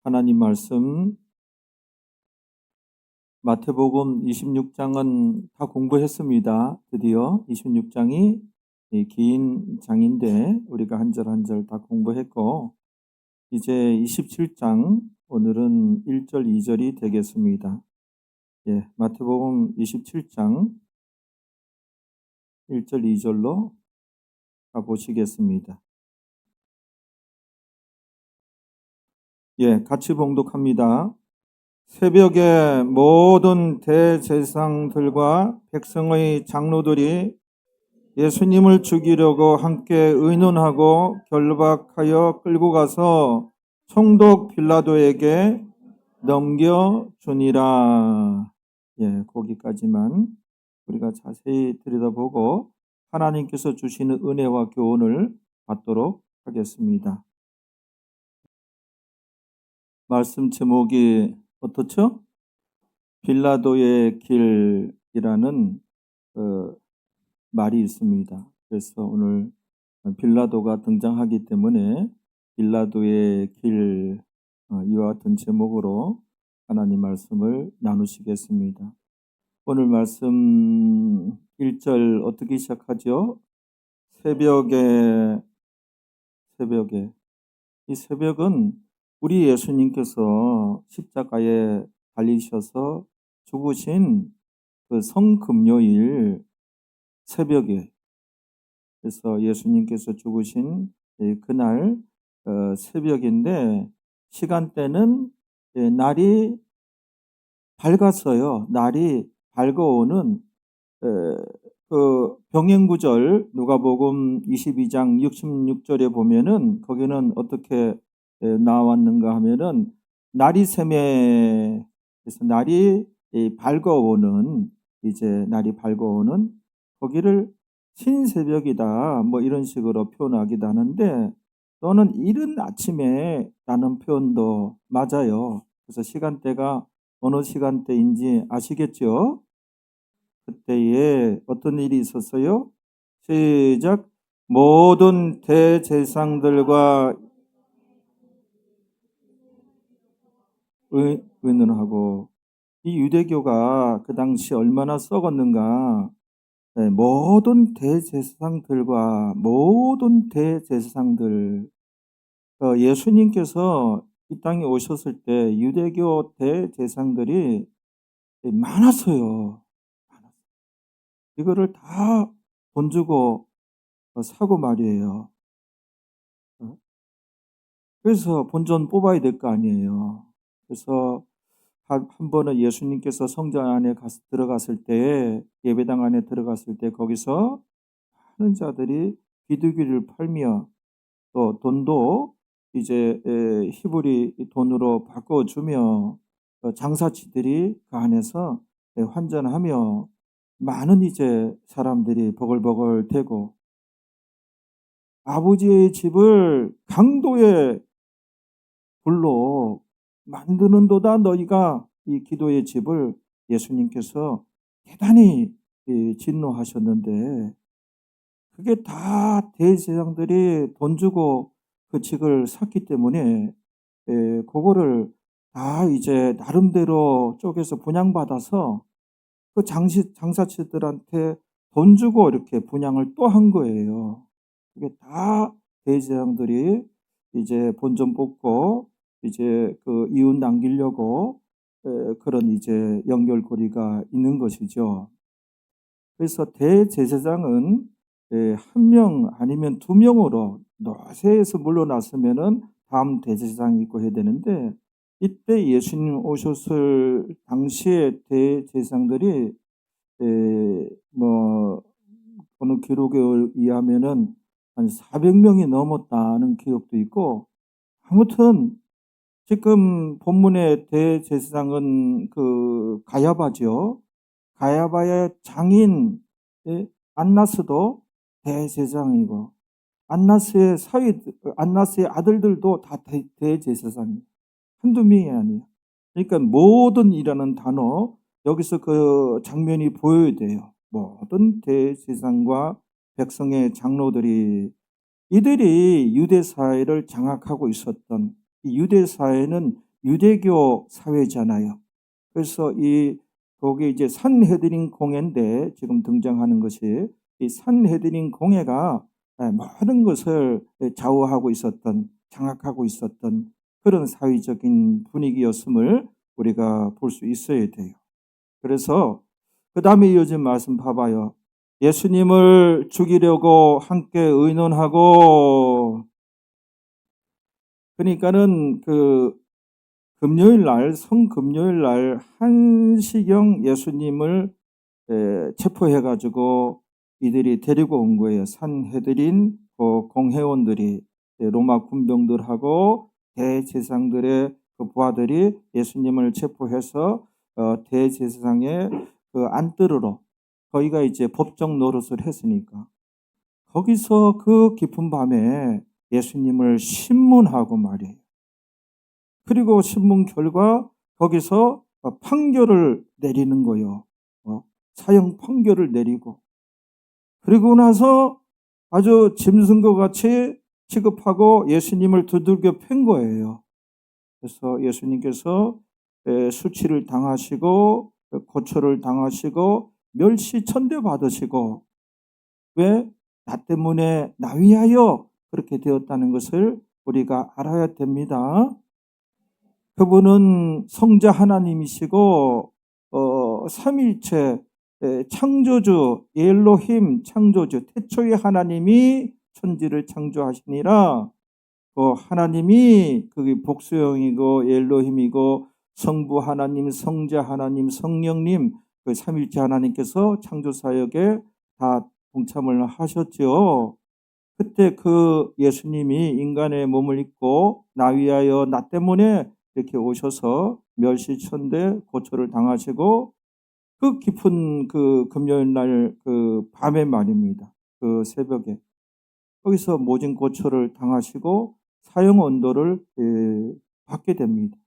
하나님 말씀 마태복음 26장은 다 공부했습니다. 드디어 26장이 긴 장인데 우리가 한 절 한 절 다 공부했고 이제 27장 오늘은 1절 2절이 되겠습니다. 마태복음 27장 1절 2절로 가보시겠습니다. 같이 봉독합니다. 새벽에 모든 대제사장들과 백성의 장로들이 예수님을 죽이려고 함께 의논하고 결박하여 끌고 가서 총독 빌라도에게 넘겨주니라. 거기까지만 우리가 자세히 들여다보고 하나님께서 주시는 은혜와 교훈을 받도록 하겠습니다. 말씀 제목이 어떻죠? 빌라도의 길이라는 말이 있습니다. 그래서 오늘 빌라도가 등장하기 때문에 빌라도의 길 이와 같은 제목으로 하나님 말씀을 나누시겠습니다. 오늘 말씀 1절 어떻게 시작하죠? 새벽에 이 새벽은 우리 예수님께서 십자가에 달리셔서 죽으신 그 성금요일 새벽에, 그래서 예수님께서 죽으신 그날 새벽인데 시간대는 날이 밝았어요. 날이 밝아오는 그 병행구절 누가복음 22장 66절에 보면은 거기는 어떻게 나왔는가 하면은 날이 새매, 그래서 날이 밝아오는, 이제 날이 밝아오는 거기를 신새벽이다 뭐 이런 식으로 표현하기도 하는데 또는 이른 아침에 라는 표현도 맞아요. 그래서 시간대가 어느 시간대인지 아시겠죠? 그때에 어떤 일이 있었어요? 시작. 모든 대제사장들과 의논하고, 이 유대교가 그 당시 얼마나 썩었는가. 모든 대제사장들, 예수님께서 이 땅에 오셨을 때 유대교 대제사장들이 많았어요. 이거를 다 돈 주고 사고 말이에요. 그래서 본전 뽑아야 될 거 아니에요. 그래서 한 번은 예수님께서 성전 안에 들어갔을 때, 예배당 안에 들어갔을 때 거기서 많은 자들이 비둘기를 팔며 또 돈도 이제 히브리 돈으로 바꿔주며 장사치들이 그 안에서 환전하며 많은 이제 사람들이 버글버글 대고, 아버지의 집을 강도의 불로 만드는도다 너희가 이 기도의 집을, 예수님께서 대단히 진노하셨는데 그게 다 대제사장들이 돈 주고 그 집을 샀기 때문에 그거를 다 이제 나름대로 쪼개서 분양받아서 그 장사치들한테 돈 주고 이렇게 분양을 또 한 거예요. 그게 다 대제사장들이 이제 본전 뽑고 이제 그 이웃 남기려고 그런 이제 연결고리가 있는 것이죠. 그래서 대제사장은 한 명 아니면 두 명으로 노새에서 물러났으면은 다음 대제사장이 있고 해야 되는데, 이때 예수님 오셨을 당시에 대제사장들이 뭐 어느 기록에 의하면은 한 400명이 넘었다는 기록도 있고, 아무튼 지금 본문의 대제사장은 그 가야바죠. 가야바의 장인 안나스도 대제사장이고, 안나스의 아들들도 다 대제사장이에요. 한두 명이 아니에요. 그러니까 모든이라는 단어, 여기서 그 장면이 보여야 돼요. 모든 대제사장과 백성의 장로들이, 이들이 유대 사회를 장악하고 있었던, 이 유대 사회는 유대교 사회잖아요. 그래서 거기 이제 산헤드린 공회인데 지금 등장하는 것이 이 산헤드린 공회가 모든 것을 좌우하고 있었던, 장악하고 있었던 그런 사회적인 분위기였음을 우리가 볼 수 있어야 돼요. 그래서 그 다음에 이어진 말씀 봐봐요. 예수님을 죽이려고 함께 의논하고, 그러니까는 금요일 날, 성금요일 날 1시경 예수님을 체포해가지고 이들이 데리고 온 거예요. 산헤드린 공회원들이, 로마 군병들하고 대제사장들의 그 부하들이 예수님을 체포해서 대제사장의 그 안뜰으로, 거기가 이제 법정 노릇을 했으니까 거기서 그 깊은 밤에 예수님을 신문하고 말이에요. 그리고 신문 결과 거기서 판결을 내리는 거예요. 사형 판결을 내리고, 그리고 나서 아주 짐승과 같이 취급하고 예수님을 두들겨 팬 거예요. 그래서 예수님께서 수치를 당하시고 고초를 당하시고 멸시천대 받으시고, 왜? 나 때문에, 나 위하여 그렇게 되었다는 것을 우리가 알아야 됩니다. 그분은 성자 하나님이시고 삼일체 창조주, 엘로힘 창조주, 태초의 하나님이 천지를 창조하시니라. 하나님이 그게 복수형이고 엘로힘이고 성부 하나님, 성자 하나님, 성령님, 그 삼일체 하나님께서 창조 사역에 다 동참을 하셨죠. 그때 그 예수님이 인간의 몸을 입고 나 위하여, 나 때문에 이렇게 오셔서 멸시천대 고초를 당하시고, 그 깊은 그 금요일 날 그 밤에 말입니다. 그 새벽에 거기서 모진 고초를 당하시고 사형 언도를 받게 됩니다.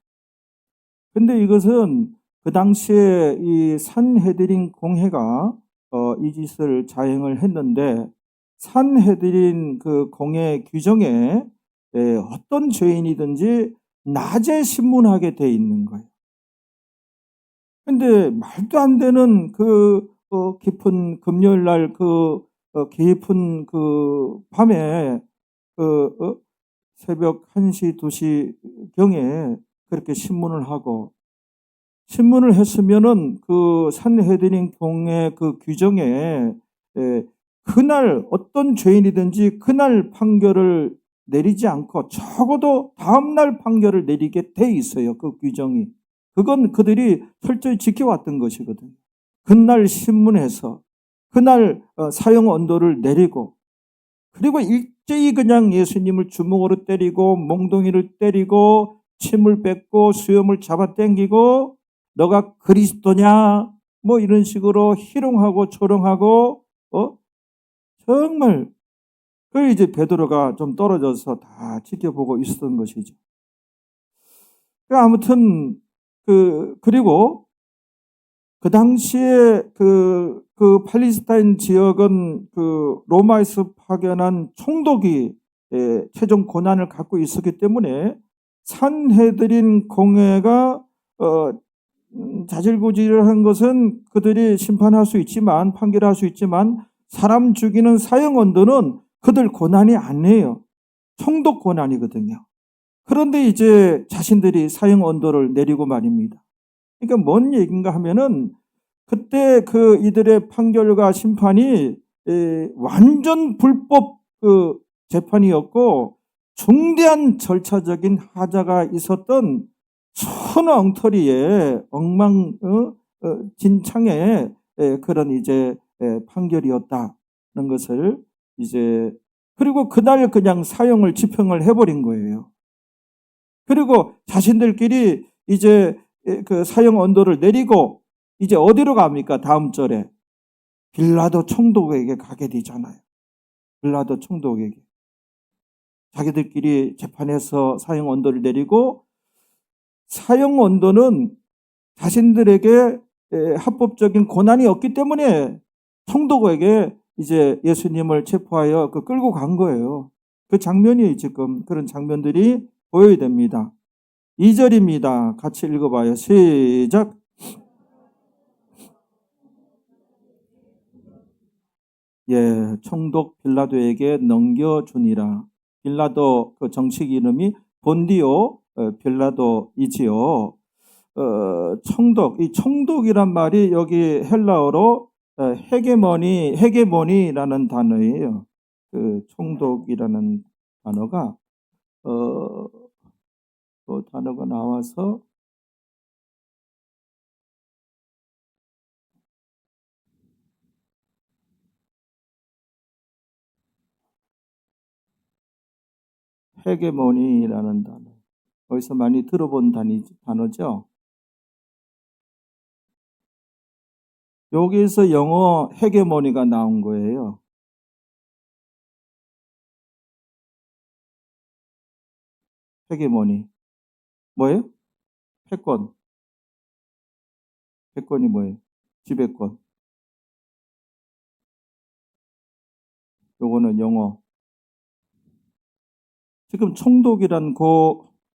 근데 이것은 그 당시에 이 산헤드린 공회가 이 짓을 자행을 했는데, 산헤드린 그 공회 규정에 어떤 죄인이든지 낮에 신문하게 돼 있는 거예요. 근데 말도 안 되는 깊은 금요일 날 깊은 밤에 새벽 1시, 2시 경에 그렇게 신문을 했으면은 그 산헤드린 공회 그 규정에 그날 어떤 죄인이든지 그날 판결을 내리지 않고 적어도 다음날 판결을 내리게 돼 있어요. 그 규정이. 그건 그들이 철저히 지켜왔던 것이거든요. 그날 신문해서 그날 사형 언도를 내리고, 그리고 일제히 그냥 예수님을 주먹으로 때리고 몽둥이를 때리고 침을 뱉고 수염을 잡아당기고 너가 그리스도냐 뭐 이런 식으로 희롱하고 조롱하고 정말 이제 베드로가 좀 떨어져서 다 지켜보고 있었던 것이죠. 아무튼 그리고 그 당시에 그 팔레스타인 지역은 그 로마에서 파견한 총독이 최종 권한을 갖고 있었기 때문에 산헤드린 공회가 자질구질을 한 것은 그들이 심판할 수 있지만, 판결할 수 있지만, 사람 죽이는 사형 언도는 그들 권한이 아니에요. 총독 권한이거든요. 그런데 이제 자신들이 사형 언도를 내리고 말입니다. 그러니까 뭔 얘기인가 하면은 그때 이들의 판결과 심판이 완전 불법 재판이었고 중대한 절차적인 하자가 있었던 엉터리의 엉망진창의 그런 이제 판결이었다는 것을 이제, 그리고 그날 그냥 사형을 집행을 해버린 거예요. 그리고 자신들끼리 이제 그 사형 언도를 내리고 이제 어디로 갑니까? 다음 절에 빌라도 총독에게 가게 되잖아요. 빌라도 총독에게 자기들끼리 재판해서 사형 언도를 내리고, 사형 언도는 자신들에게 합법적인 권한이 없기 때문에 총독에게 이제 예수님을 체포하여 끌고 간 거예요. 그 장면이 지금 그런 장면들이 보여야 됩니다. 2절입니다. 같이 읽어봐요. 시작. 예, 총독 빌라도에게 넘겨주니라. 빌라도 그 정식 이름이 본디오 빌라도이지요. 총독, 이 총독이란 말이 여기 헬라어로 헤게모니라는 단어예요. 그 총독이라는 단어가 그 단어가 나와서 헤게모니라는 단어. 어디서 많이 들어본 단어죠. 여기서 영어 헤게모니가 나온 거예요. 헤게모니. 뭐예요? 패권. 패권이 뭐예요? 지배권. 요거는 영어. 지금 총독이란 그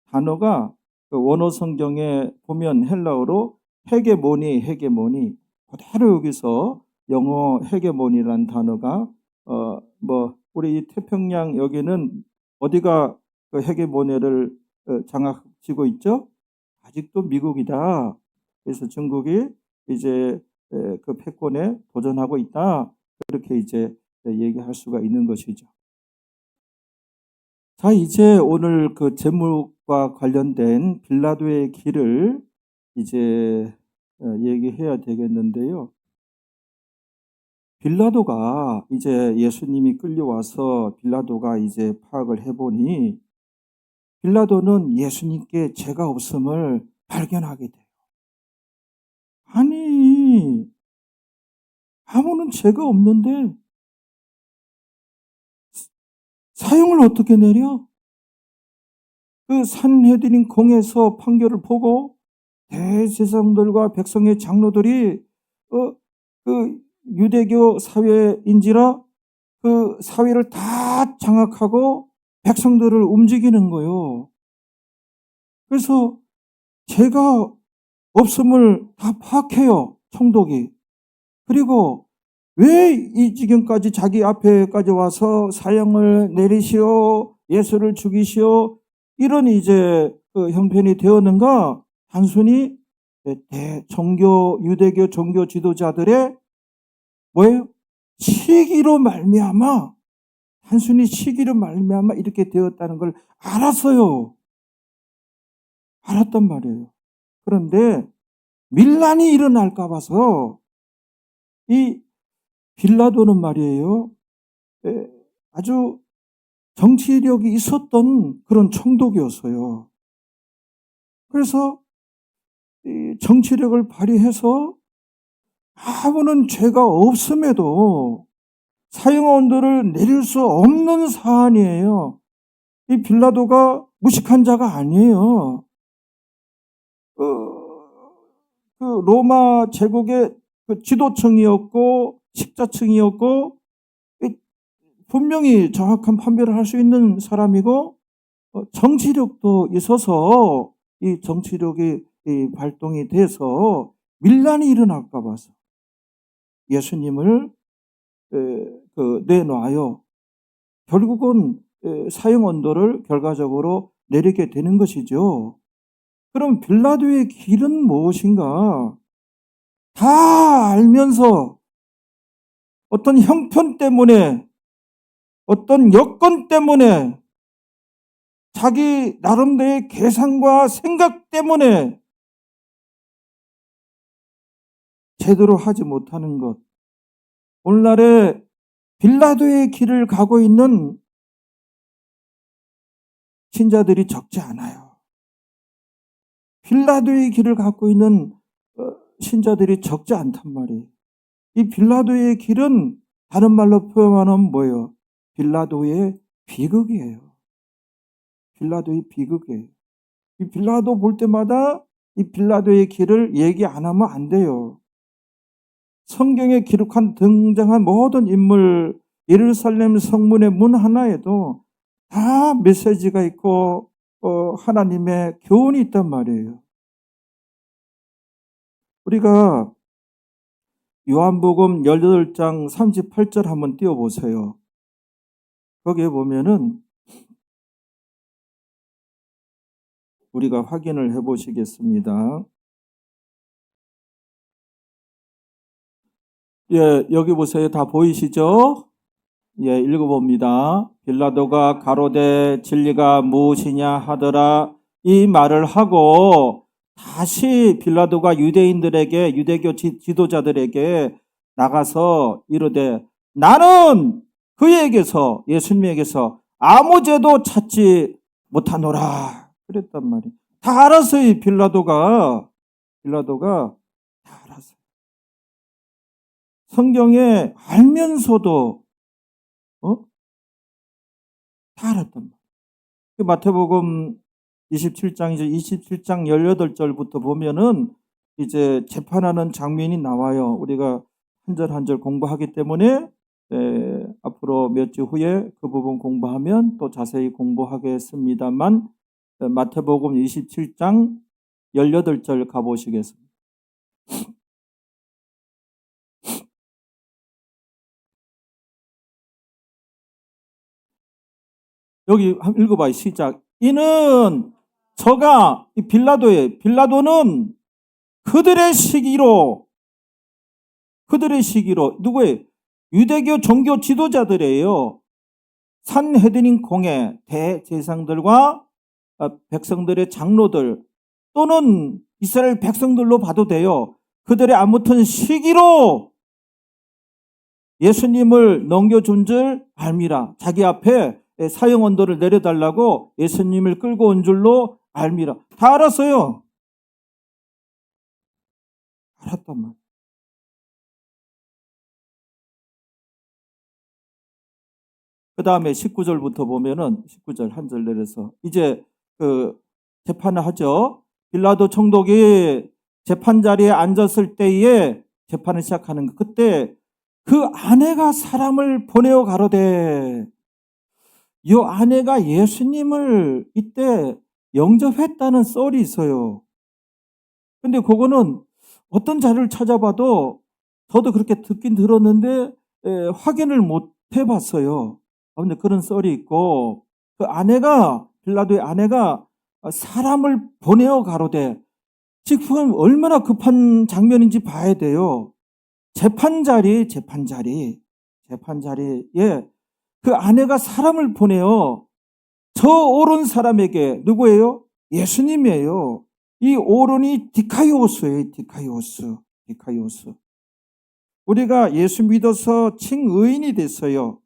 단어가 그 원어 성경에 보면 헬라어로 헤게모니 그대로 여기서 영어 헤게모니란 단어가 우리 태평양 여기는 어디가 그 헤게모니를 장악지고 있죠? 아직도 미국이다. 그래서 중국이 이제 그 패권에 도전하고 있다. 그렇게 이제 얘기할 수가 있는 것이죠. 자, 이제 오늘 그 제목과 관련된 빌라도의 길을 이제 얘기해야 되겠는데요. 빌라도가 이제 예수님이 끌려와서 빌라도가 이제 파악을 해보니 빌라도는 예수님께 죄가 없음을 발견하게 돼요. 아니, 아무는 죄가 없는데 사형을 어떻게 내려? 그 산헤드린 공에서 판결을 보고 대제사장들과 백성의 장로들이 그 유대교 사회인지라 그 사회를 다 장악하고 백성들을 움직이는 거예요. 그래서 죄가 없음을 다 파악해요, 총독이. 그리고 왜 이 지경까지 자기 앞에까지 와서 사형을 내리시오, 예수를 죽이시오, 이런 이제 그 형편이 되었는가? 단순히 유대교 종교 지도자들의 뭐예요? 시기로 말미암아, 단순히 시기로 말미암아 이렇게 되었다는 걸 알았어요. 알았단 말이에요. 그런데 밀란이 일어날까 봐서 이 빌라도는 말이에요, 아주 정치력이 있었던 그런 총독이었어요. 그래서 이 정치력을 발휘해서 아무런 죄가 없음에도 사형언도를 내릴 수 없는 사안이에요. 이 빌라도가 무식한 자가 아니에요. 그 로마 제국의 그 지도층이었고 식자층이었고 분명히 정확한 판별을 할 수 있는 사람이고 정치력도 있어서 이 정치력이 발동이 돼서 밀란이 일어날까 봐서 예수님을 내놔요. 결국은 사형 언도를 결과적으로 내리게 되는 것이죠. 그럼 빌라도의 길은 무엇인가? 다 알면서 어떤 형편 때문에, 어떤 여건 때문에, 자기 나름대로의 계산과 생각 때문에 제대로 하지 못하는 것. 오늘날에 빌라도의 길을 가고 있는 신자들이 적지 않아요. 빌라도의 길을 갖고 있는 신자들이 적지 않단 말이에요. 이 빌라도의 길은 다른 말로 표현하면 뭐예요? 빌라도의 비극이에요. 빌라도의 비극이에요. 이 빌라도 볼 때마다 이 빌라도의 길을 얘기 안 하면 안 돼요. 성경에 등장한 모든 인물, 예루살렘 성문의 문 하나에도 다 메시지가 있고 하나님의 교훈이 있단 말이에요. 우리가 요한복음 18장 38절 한번 띄워보세요. 거기에 보면은 우리가 확인을 해보시겠습니다. 예, 여기 보세요. 다 보이시죠? 예, 읽어봅니다. 빌라도가 가로되 진리가 무엇이냐 하더라. 이 말을 하고 다시 빌라도가 유대인들에게, 유대교 지도자들에게 나가서 이르되 나는 그에게서, 예수님에게서 아무 죄도 찾지 못하노라. 그랬단 말이에요. 다 알았어요. 빌라도가 다 알았어요. 성경에 알면서도 다 알았단 말이에요. 마태복음 27장이죠. 27장 18절부터 보면은 이제 재판하는 장면이 나와요. 우리가 한 절 한 절 공부하기 때문에 앞으로 몇 주 후에 그 부분 공부하면 또 자세히 공부하겠습니다만, 마태복음 27장 18절 가보시겠습니다. 여기 한번 읽어봐요. 시작. 이는 저가 빌라도는 그들의 시기로 누구예요? 유대교 종교 지도자들이에요. 산헤드린 공회 대제사장들과 백성들의 장로들 또는 이스라엘 백성들로 봐도 돼요. 그들의 아무튼 시기로 예수님을 넘겨준 줄 알미라. 자기 앞에 사형 언도를 내려달라고 예수님을 끌고 온 줄로 알미라. 다 알았어요. 알았단 말이에요. 그 다음에 19절부터 보면은 19절 한 절 내려서 이제 재판을 하죠. 빌라도 총독이 재판 자리에 앉았을 때에 재판을 시작하는 거. 그때 그 아내가 사람을 보내어 가로되, 이 아내가 예수님을 이때 영접했다는 썰이 있어요. 근데 그거는 어떤 자료를 찾아봐도 저도 그렇게 듣긴 들었는데 확인을 못 해봤어요. 근데 그런 썰이 있고, 그 아내가, 빌라도의 아내가 사람을 보내어 가로되, 지금 얼마나 급한 장면인지 봐야 돼요. 재판 자리에 그 아내가 사람을 보내요. 저 오른 사람에게, 누구예요? 예수님이에요. 이 오른이 디카이오스예요. 디카이오스. 우리가 예수 믿어서 칭의인이 됐어요.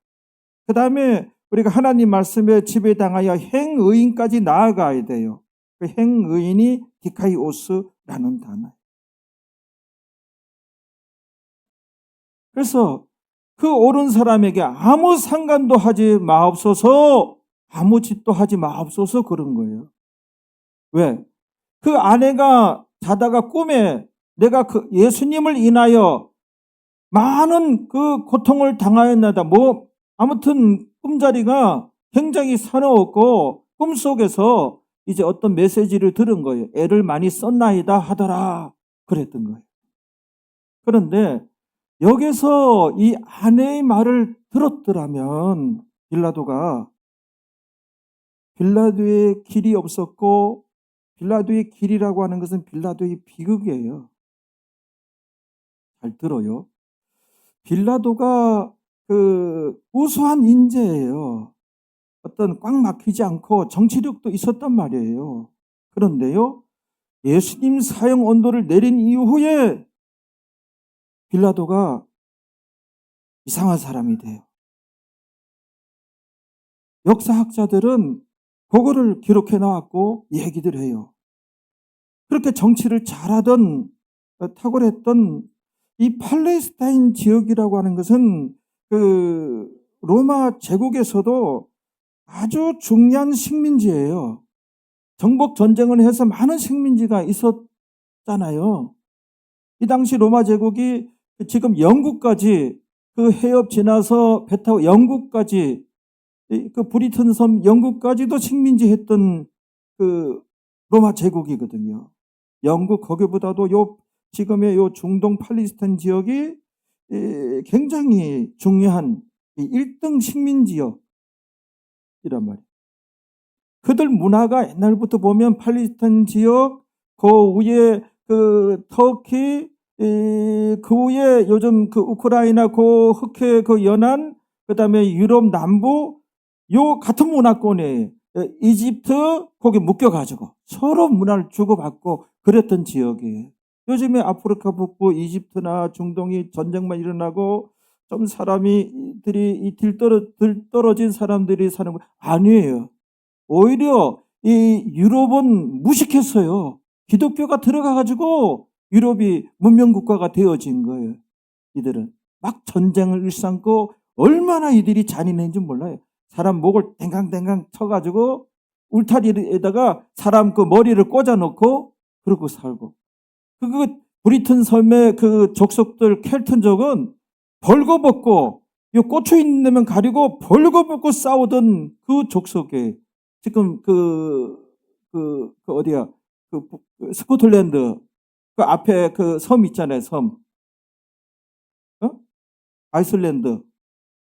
그 다음에 우리가 하나님 말씀에 지배당하여 행의인까지 나아가야 돼요. 그 행의인이 디카이오스라는 단어예요. 그래서 그 옳은 사람에게 아무 상관도 하지 마옵소서, 아무 짓도 하지 마옵소서 그런 거예요. 왜? 그 아내가 자다가 꿈에 내가 그 예수님을 인하여 많은 그 고통을 당하였나이다. 아무튼 꿈자리가 굉장히 사나웠고 꿈속에서 이제 어떤 메시지를 들은 거예요. 애를 많이 썼나이다 하더라. 그랬던 거예요. 그런데 여기서 이 아내의 말을 들었더라면 빌라도의 길이 없었고, 빌라도의 길이라고 하는 것은 빌라도의 비극이에요. 잘 들어요. 빌라도가 우수한 인재예요. 어떤 꽉 막히지 않고 정치력도 있었단 말이에요. 그런데요, 예수님 사형 언도를 내린 이후에 빌라도가 이상한 사람이 돼요. 역사학자들은 그거를 기록해 나왔고 얘기들 해요. 그렇게 정치를 잘하던, 탁월했던 이 팔레스타인 지역이라고 하는 것은 로마 제국에서도 아주 중요한 식민지예요. 정복 전쟁을 해서 많은 식민지가 있었잖아요. 이 당시 로마 제국이 지금 영국까지 그 해협 지나서 배 타고 영국까지, 그 브리튼 섬 영국까지도 식민지 했던 그 로마 제국이거든요. 영국 거기보다도 지금의 요 중동 팔레스타인 지역이 굉장히 중요한 1등 식민 지역이란 말이에요. 그들 문화가 옛날부터 보면 팔레스타인 지역, 그 위에 그 터키, 그 위에 요즘 그 우크라이나 그 흑해 그 연안, 그다음에 유럽 남부 요 같은 문화권에 이집트 거기 묶여가지고 서로 문화를 주고받고 그랬던 지역이에요. 요즘에 아프리카 북부 이집트나 중동이 전쟁만 일어나고 좀 사람들이 들떨어진 사람들이 사는 거 아니에요. 오히려 이 유럽은 무식했어요. 기독교가 들어가가지고 유럽이 문명국가가 되어진 거예요. 이들은 막 전쟁을 일삼고 얼마나 이들이 잔인했는지 몰라요. 사람 목을 댕강댕강 쳐가지고 울타리에다가 사람 그 머리를 꽂아놓고 그러고 살고. 그 브리튼 섬의 그 족속들 켈튼족은 벌거벗고 요 꽂혀 있는 데만 가리고 벌거벗고 싸우던 그 족속에 지금 그 어디야 그 스코틀랜드 그 앞에 그 섬 있잖아요. 섬. 어? 아이슬란드.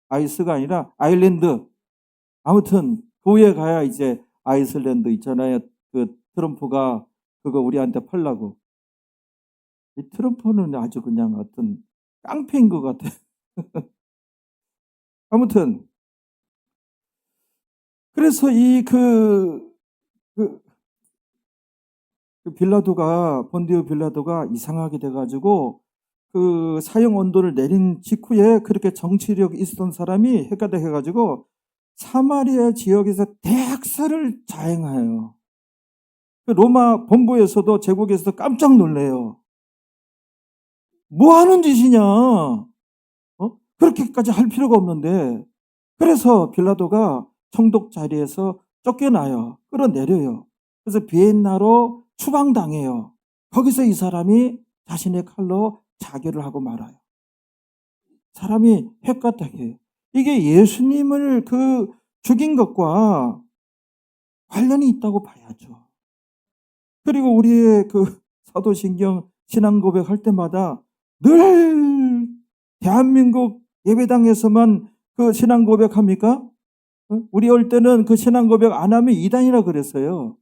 아이스가 아니라 아일랜드. 아무튼 그에 가야 이제 아이슬란드 있잖아요. 그 트럼프가 그거 우리한테 팔라고. 이 트럼프는 아주 그냥 어떤 깡패인 것 같아. 아무튼 그래서 그 빌라도가 본디오 빌라도가 이상하게 돼가지고 그 사형 언도를 내린 직후에 그렇게 정치력이 있었던 사람이 헷갈려 해가지고 사마리아 지역에서 대학살을 자행해요. 그 로마 본부에서도 제국에서도 깜짝 놀래요. 뭐 하는 짓이냐? 그렇게까지 할 필요가 없는데. 그래서 빌라도가 총독 자리에서 쫓겨나요. 끌어내려요. 그래서 비엔나로 추방당해요. 거기서 이 사람이 자신의 칼로 자결을 하고 말아요. 사람이 헷갈딱해요. 이게 예수님을 죽인 것과 관련이 있다고 봐야죠. 그리고 우리의 사도신경 신앙 고백할 때마다 늘 대한민국 예배당에서만 그 신앙 고백합니까? 우리 올 때는 그 신앙 고백 안 하면 이단이라 그랬어요.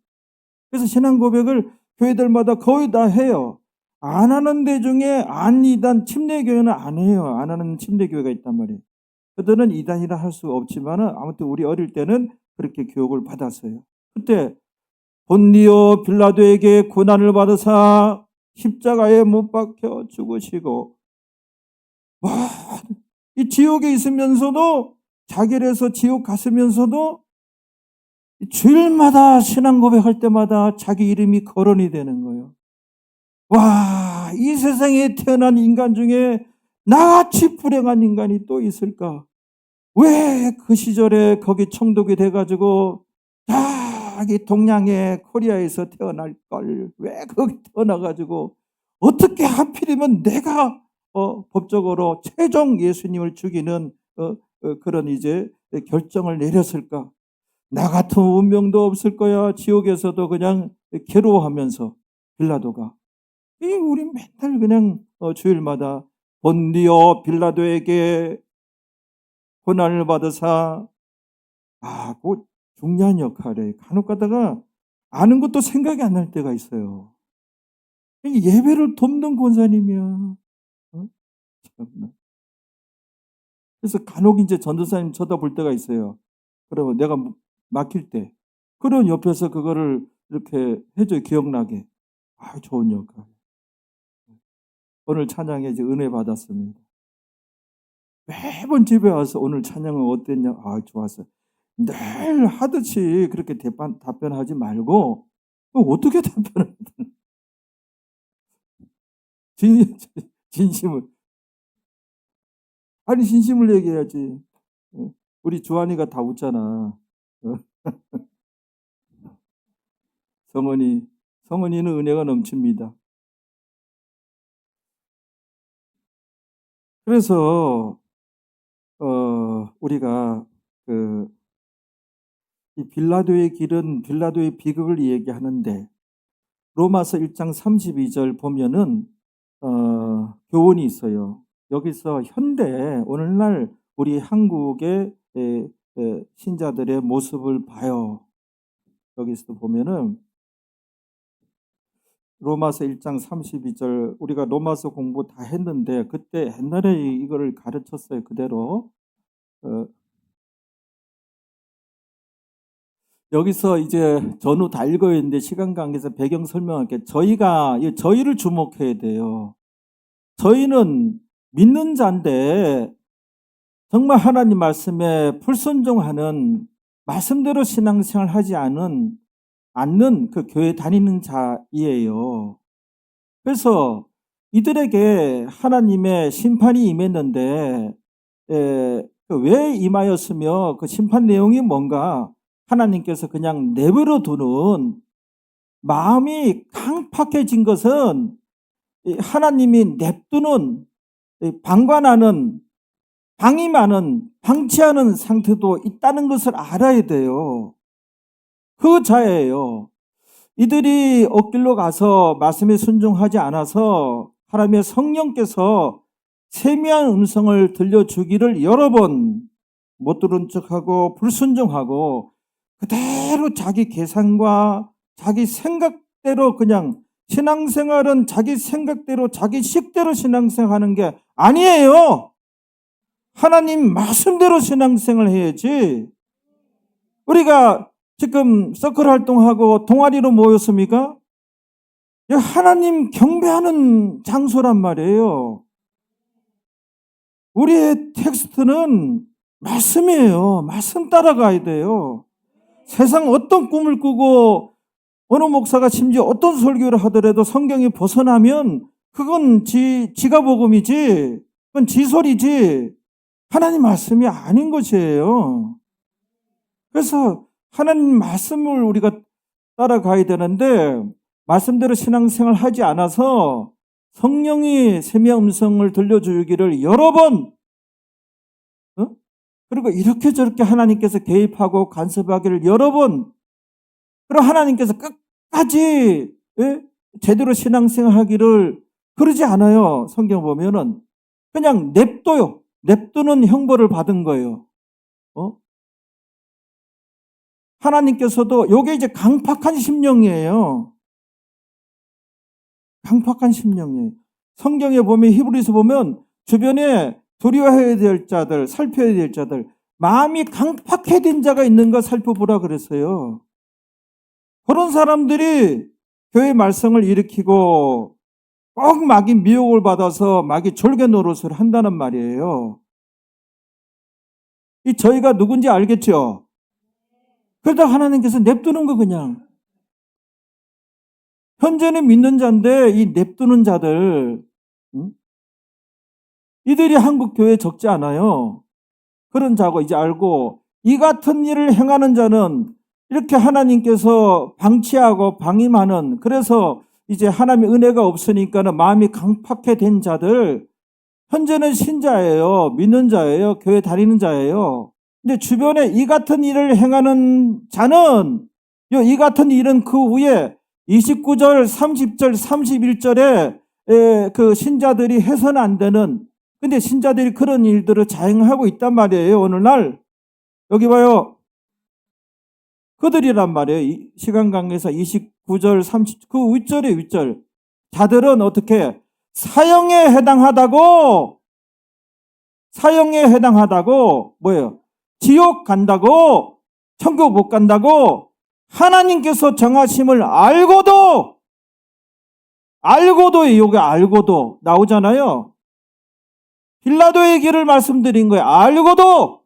그래서 신앙 고백을 교회들마다 거의 다 해요. 안 하는 데 중에 안 이단 침례교회는 안 해요. 안 하는 침례교회가 있단 말이에요. 그들은 이단이라 할 수 없지만 아무튼 우리 어릴 때는 그렇게 교육을 받았어요. 그때 본디오 빌라도에게 고난을 받으사 십자가에 못 박혀 죽으시고 이 지옥에 있으면서도 자결해서 지옥 갔으면서도 주일마다 신앙 고백할 때마다 자기 이름이 거론이 되는 거예요. 와, 이 세상에 태어난 인간 중에 나같이 불행한 인간이 또 있을까? 왜 그 시절에 거기 총독이 돼가지고 저기 동양의 코리아에서 태어날 걸 왜 거기 태어나가지고 어떻게 하필이면 내가 법적으로 최종 예수님을 죽이는 그런 이제 결정을 내렸을까? 나 같은 운명도 없을 거야. 지옥에서도 그냥 괴로워하면서 빌라도가 우리 맨날 그냥 주일마다 본디오 빌라도에게 고난을 받으사 그 중요한 역할에 간혹 가다가 아는 것도 생각이 안 날 때가 있어요. 예배를 돕는 권사님이야. 참나. 그래서 간혹 이제 전도사님 쳐다볼 때가 있어요. 그러면 내가 막힐 때. 그런 옆에서 그거를 이렇게 해줘요. 기억나게. 좋은 역할. 오늘 찬양에 이제 은혜 받았습니다. 매번 집에 와서 오늘 찬양은 어땠냐? 좋았어요. 늘 하듯이 그렇게 답변하지 말고 어떻게 답변을 진심을 아니 진심을 얘기해야지. 우리 주한이가 다 웃잖아. 성은이는 은혜가 넘칩니다. 그래서 우리가 이 빌라도의 길은 빌라도의 비극을 얘기하는데 로마서 1장 32절 보면은 교훈이 있어요. 여기서 현대 오늘날 우리 한국의 신자들의 모습을 봐요. 여기서 보면은 로마서 1장 32절 우리가 로마서 공부 다 했는데 그때 옛날에 이거를 가르쳤어요. 그대로. 여기서 이제 전후 다 읽어야 되는데 시간 관계에서 배경 설명할게. 저희를 주목해야 돼요. 저희는 믿는 자인데 정말 하나님 말씀에 불순종하는 말씀대로 신앙생활 하지 않는 그 교회 다니는 자이에요. 그래서 이들에게 하나님의 심판이 임했는데 왜 임하였으며 그 심판 내용이 뭔가 하나님께서 그냥 내버려 두는 마음이 강팍해진 것은 하나님이 냅두는 방관하는 방임하는 방치하는 상태도 있다는 것을 알아야 돼요. 그 자예요. 이들이 엇길로 가서 말씀에 순종하지 않아서 하나님의 성령께서 세미한 음성을 들려주기를 여러 번 못 들은 척하고 불순종하고 그대로 자기 계산과 자기 생각대로 그냥 신앙생활은 자기 생각대로 자기 식대로 신앙생활하는 게 아니에요. 하나님 말씀대로 신앙생활 해야지. 우리가 지금 서클 활동하고 동아리로 모였습니까? 하나님 경배하는 장소란 말이에요. 우리의 텍스트는 말씀이에요. 말씀 따라가야 돼요. 세상 어떤 꿈을 꾸고 어느 목사가 심지어 어떤 설교를 하더라도 성경이 벗어나면 그건 지가 복음이지, 그건 지소리지 하나님 말씀이 아닌 것이에요. 그래서 하나님 말씀을 우리가 따라가야 되는데 말씀대로 신앙생활 하지 않아서 성령이 세미한 음성을 들려주기를 여러 번 그리고 이렇게 저렇게 하나님께서 개입하고 간섭하기를 여러 번 그리고 하나님께서 끝까지 제대로 신앙생활 하기를 그러지 않아요. 성경 보면은 그냥 냅둬요. 냅두는 형벌을 받은 거예요. 하나님께서도 요게 이제 강팍한 심령이에요. 강팍한 심령이에요. 성경에 보면 히브리서 보면 주변에 두려워해야 될 자들, 살펴야 될 자들, 마음이 강팍해진 자가 있는 거 살펴보라 그랬어요. 그런 사람들이 교회 말썽을 일으키고 꼭 마귀 미혹을 받아서 마귀 졸개 노릇을 한다는 말이에요. 이 저희가 누군지 알겠죠? 그러다 하나님께서 냅두는 거 그냥. 현재는 믿는 자인데 이 냅두는 자들, 이들이 한국 교회에 적지 않아요. 그런 자고 이제 알고 이 같은 일을 행하는 자는 이렇게 하나님께서 방치하고 방임하는, 그래서 이제 하나님의 은혜가 없으니까는 마음이 강팍해 된 자들, 현재는 신자예요. 믿는 자예요. 교회 다니는 자예요. 근데 주변에 이 같은 일을 행하는 자는 이 같은 일은 그 후에 29절, 30절, 31절에 그 신자들이 해서는 안 되는, 근데 신자들이 그런 일들을 자행하고 있단 말이에요. 오늘날 여기 봐요. 그들이란 말이에요. 시간 관계에서 29절, 30, 그 윗절에 윗절. 자들은 어떻게 사형에 해당하다고 뭐예요? 지옥 간다고, 천국 못 간다고 하나님께서 정하심을 알고도 여기 알고도 나오잖아요. 빌라도의 길을 말씀드린 거예요. 알고도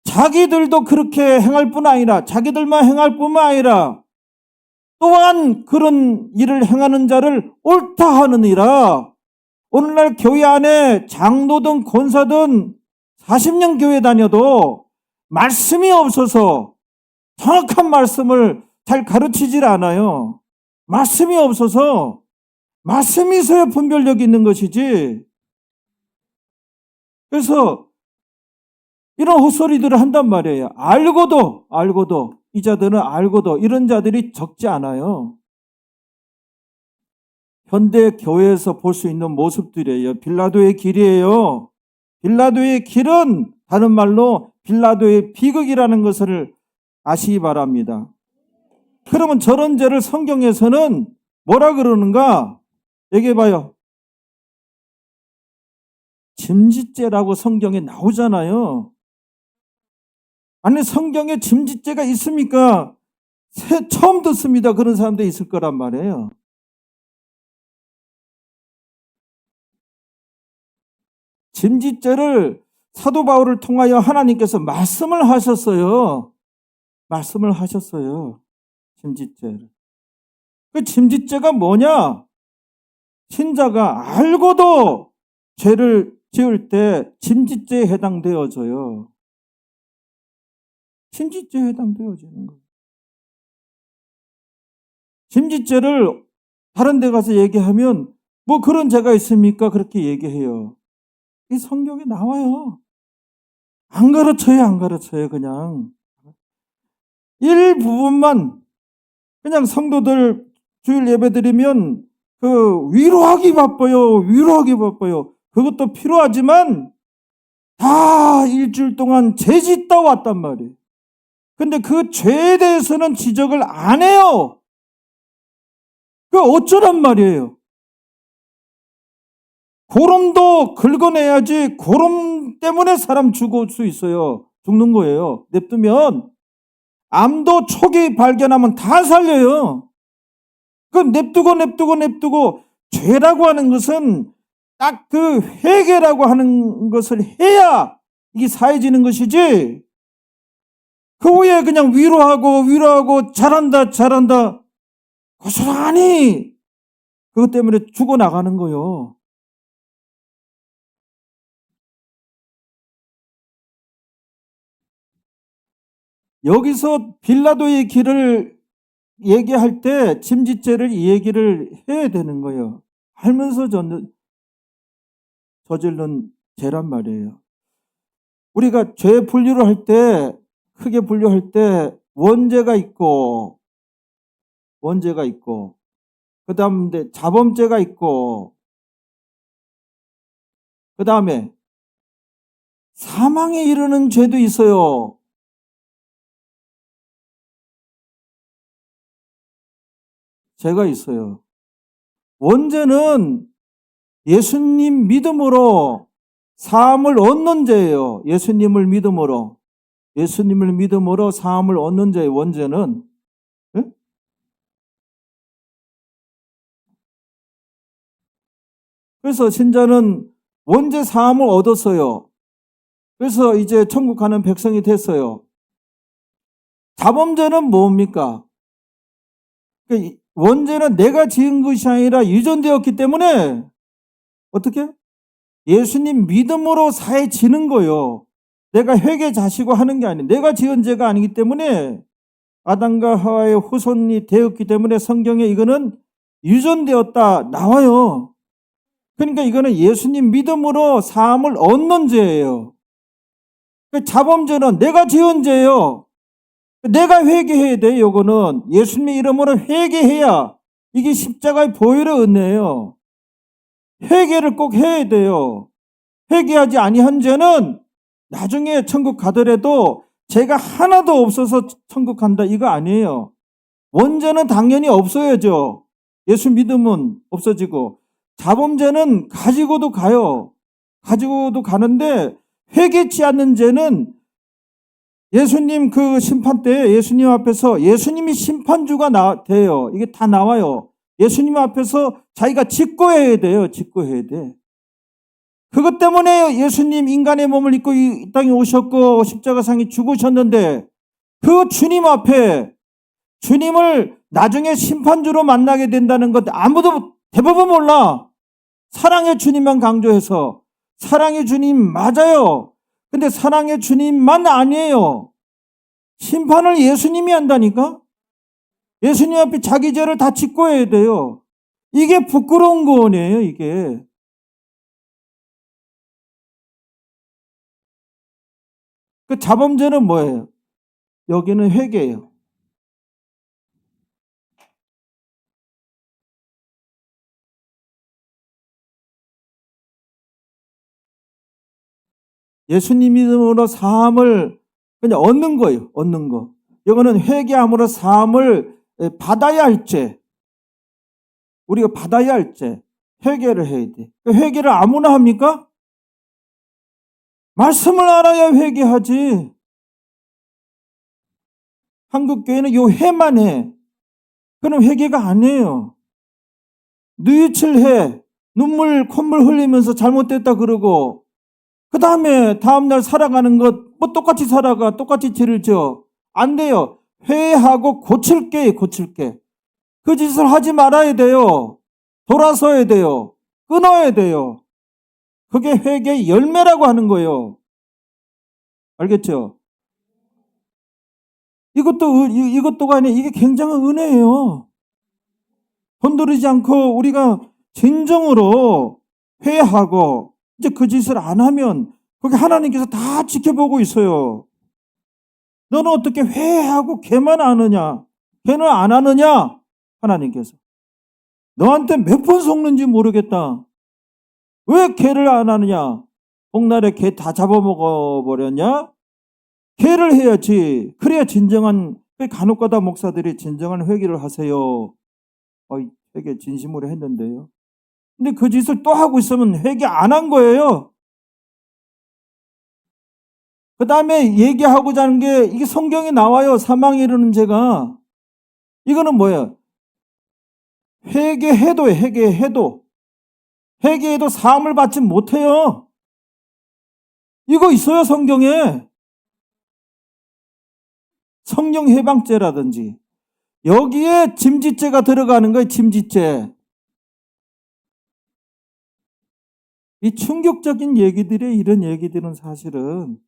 자기들도 그렇게 행할 뿐 아니라, 자기들만 행할 뿐만 아니라 또한 그런 일을 행하는 자를 옳다 하느니라. 오늘날 교회 안에 장로든 권사든 40년 교회 다녀도 말씀이 없어서 정확한 말씀을 잘 가르치질 않아요. 말씀이 없어서, 말씀이 있어야 분별력이 있는 것이지. 그래서 이런 헛소리들을 한단 말이에요. 알고도 이 자들은 알고도 이런 자들이 적지 않아요. 현대 교회에서 볼 수 있는 모습들이에요. 빌라도의 길이에요. 빌라도의 길은 다른 말로 빌라도의 비극이라는 것을 아시기 바랍니다. 그러면 저런 죄를 성경에서는 뭐라 그러는가? 얘기해 봐요. 짐짓죄라고 성경에 나오잖아요. 아니 성경에 짐짓죄가 있습니까? 처음 듣습니다. 그런 사람도 있을 거란 말이에요. 짐짓죄를 사도 바울을 통하여 하나님께서 말씀을 하셨어요. 짐짓죄를. 그 짐짓죄가 뭐냐? 신자가 알고도 죄를 지을 때 짐짓죄에 해당되어져요. 짐짓죄에 해당되어지는 거예요. 짐짓죄를 다른 데 가서 얘기하면 뭐 그런 죄가 있습니까? 그렇게 얘기해요. 이 성경에 나와요. 안 가르쳐요, 그냥. 일부분만 그냥 성도들 주일 예배 드리면 위로하기 바빠요. 그것도 필요하지만 다 일주일 동안 죄 짓다 왔단 말이에요. 근데 그 죄에 대해서는 지적을 안 해요. 그 어쩌란 말이에요. 고름도 긁어내야지 고름 때문에 사람 죽을 수 있어요. 죽는 거예요. 냅두면 암도 초기 발견하면 다 살려요. 그 냅두고 죄라고 하는 것은 딱 그 회개라고 하는 것을 해야 이게 사해지는 것이지 그 후에 그냥 위로하고 잘한다 고스란히 그것 때문에 죽어나가는 거요. 여기서 빌라도의 길을 얘기할 때 짐짓죄를 이 얘기를 해야 되는 거예요. 알면서 저질른 죄란 말이에요. 우리가 죄 분류를 할 때 크게 분류할 때 원죄가 있고 그 다음에 자범죄가 있고 그 다음에 사망에 이르는 죄도 있어요. 죄가 있어요. 원죄는 예수님 믿음으로 사함을 얻는 죄예요. 예수님을 믿음으로 사함을 얻는 죄의 원죄는. 네? 그래서 신자는 원죄 사함을 얻었어요. 그래서 이제 천국 가는 백성이 됐어요. 자범죄는 뭡니까? 원죄는 내가 지은 것이 아니라 유전되었기 때문에 어떻게? 예수님 믿음으로 사해지는 거예요. 내가 회개 자시고 하는 게 아니에요. 내가 지은 죄가 아니기 때문에 아담과 하와의 후손이 되었기 때문에 성경에 이거는 유전되었다 나와요. 그러니까 이거는 예수님 믿음으로 사함을 얻는 죄예요. 자범죄는 내가 지은 죄예요. 내가 회개해야 돼요. 이거는 예수님의 이름으로 회개해야 이게 십자가의 보혈의 은혜예요. 회개를 꼭 해야 돼요. 회개하지 아니한 죄는 나중에 천국 가더라도 죄가 하나도 없어서 천국 간다 이거 아니에요. 원죄는 당연히 없어야죠. 예수 믿으면 없어지고 자범죄는 가지고도 가는데 회개치 않는 죄는 예수님 그 심판 때 예수님 앞에서 예수님이 심판주가 돼요. 이게 다 나와요. 예수님 앞에서 자기가 직고해야 돼요. 그것 때문에 예수님 인간의 몸을 입고 이 땅에 오셨고 십자가상에 죽으셨는데 그 주님 앞에 주님을 나중에 심판주로 만나게 된다는 것 아무도 대부분 몰라. 사랑의 주님만 강조해서 사랑의 주님 맞아요. 근데 사랑의 주님만 아니에요. 심판을 예수님이 한다니까? 예수님 앞에 자기 죄를 다 직고해야 돼요. 이게 부끄러운 거네요, 이게. 그 자범죄는 뭐예요? 여기는 회개예요. 예수님 믿음으로 사함을 그냥 얻는 거예요. 얻는 거. 이거는 회개함으로 사함을 받아야 할 죄. 우리가 받아야 할 죄. 회개를 해야 돼. 회개를 아무나 합니까? 말씀을 알아야 회개하지. 한국 교회는 요 회만 해. 그럼 회개가 아니에요. 뉘우칠해. 눈물 콧물 흘리면서 잘못됐다 그러고 그 다음에 다음날 살아가는 것 뭐 똑같이 살아가 똑같이 죄를 져. 안 돼요. 회개하고 고칠게. 그 짓을 하지 말아야 돼요. 돌아서야 돼요. 끊어야 돼요. 그게 회개의 열매라고 하는 거예요. 알겠죠? 이것도가 아니라 이게 굉장한 은혜예요. 돈 들이지 않고 우리가 진정으로 회개하고 이제 그 짓을 안 하면 그게 하나님께서 다 지켜보고 있어요. 너는 어떻게 회개하고 걔만 아느냐? 걔는 안 하느냐? 하나님께서. 너한테 몇 번 속는지 모르겠다. 왜 걔를 안 하느냐? 복날에 걔 다 잡아먹어 버렸냐? 걔를 해야지. 그래야 진정한 간혹가다 목사들이 진정한 회개를 하세요. 회개 진심으로 했는데요. 근데 그 짓을 또 하고 있으면 회개 안 한 거예요. 그 다음에 얘기하고자 하는 게 이게 성경에 나와요. 사망에 이르는 죄가. 이거는 뭐예요? 회개해도 사함을 받지 못해요. 이거 있어요, 성경에. 성령 해방죄라든지. 여기에 짐짓죄가 들어가는 거예요, 짐짓죄. 이 충격적인 얘기들이 이런 얘기들은 사실은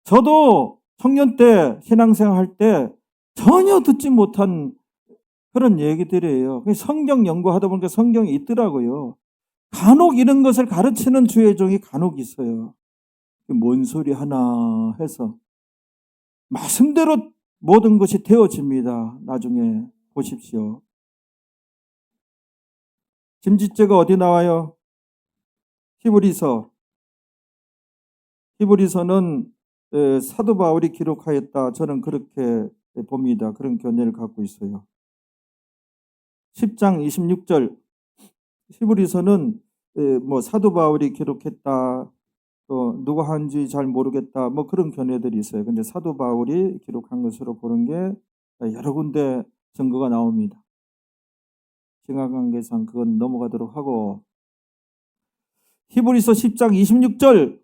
저도 청년 때 신앙생활 할 때 전혀 듣지 못한 그런 얘기들이에요. 성경 연구하다 보니까 성경이 있더라고요. 간혹 이런 것을 가르치는 주의종이 간혹 있어요. 뭔 소리 하나 해서 말씀대로 모든 것이 되어집니다. 나중에 보십시오. 짐짓죄가 어디 나와요? 히브리서는 사도 바울이 기록하였다. 저는 그렇게 봅니다. 그런 견해를 갖고 있어요. 10장 26절 히브리서는 뭐 사도 바울이 기록했다. 또 누가 한지 잘 모르겠다. 뭐 그런 견해들이 있어요. 근데 사도 바울이 기록한 것으로 보는 게 여러 군데 증거가 나옵니다. 시간 관계상 그건 넘어가도록 하고 히브리서 10장 26절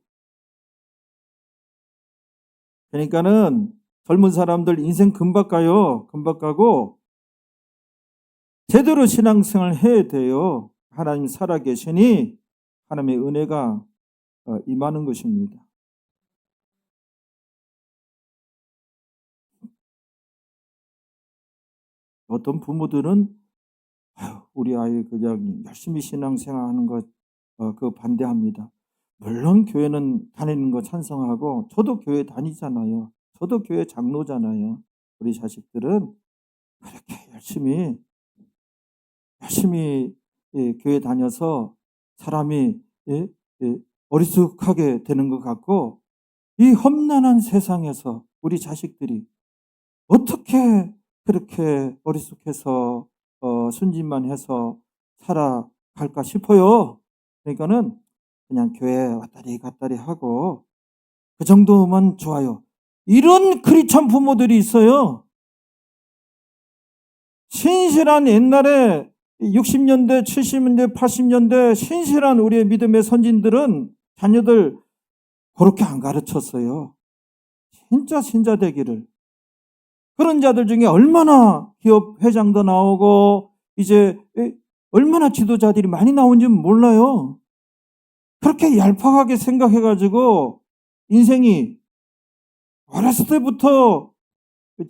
그러니까는 젊은 사람들 인생 금방 가요. 금방 가고 제대로 신앙생활 해야 돼요. 하나님 살아계시니 하나님의 은혜가 임하는 것입니다. 어떤 부모들은 우리 아이 그냥 열심히 신앙생활하는 것 그거 반대합니다. 물론 교회는 다니는 거 찬성하고 저도 교회 다니잖아요. 저도 교회 장로잖아요. 우리 자식들은 그렇게 열심히 교회 다녀서 사람이 어리숙하게 되는 것 같고 이 험난한 세상에서 우리 자식들이 어떻게 그렇게 어리숙해서 순진만 해서 살아갈까 싶어요. 그러니까는 그냥 교회 왔다리 갔다리 하고 그 정도만 좋아요. 이런 크리스찬 부모들이 있어요. 신실한 옛날에 60년대, 70년대, 80년대 신실한 우리의 믿음의 선진들은 자녀들 그렇게 안 가르쳤어요. 진짜 신자 되기를. 그런 자들 중에 얼마나 기업 회장도 나오고 이제 얼마나 지도자들이 많이 나온지 몰라요. 그렇게 얄팍하게 생각해가지고 인생이 어렸을 때부터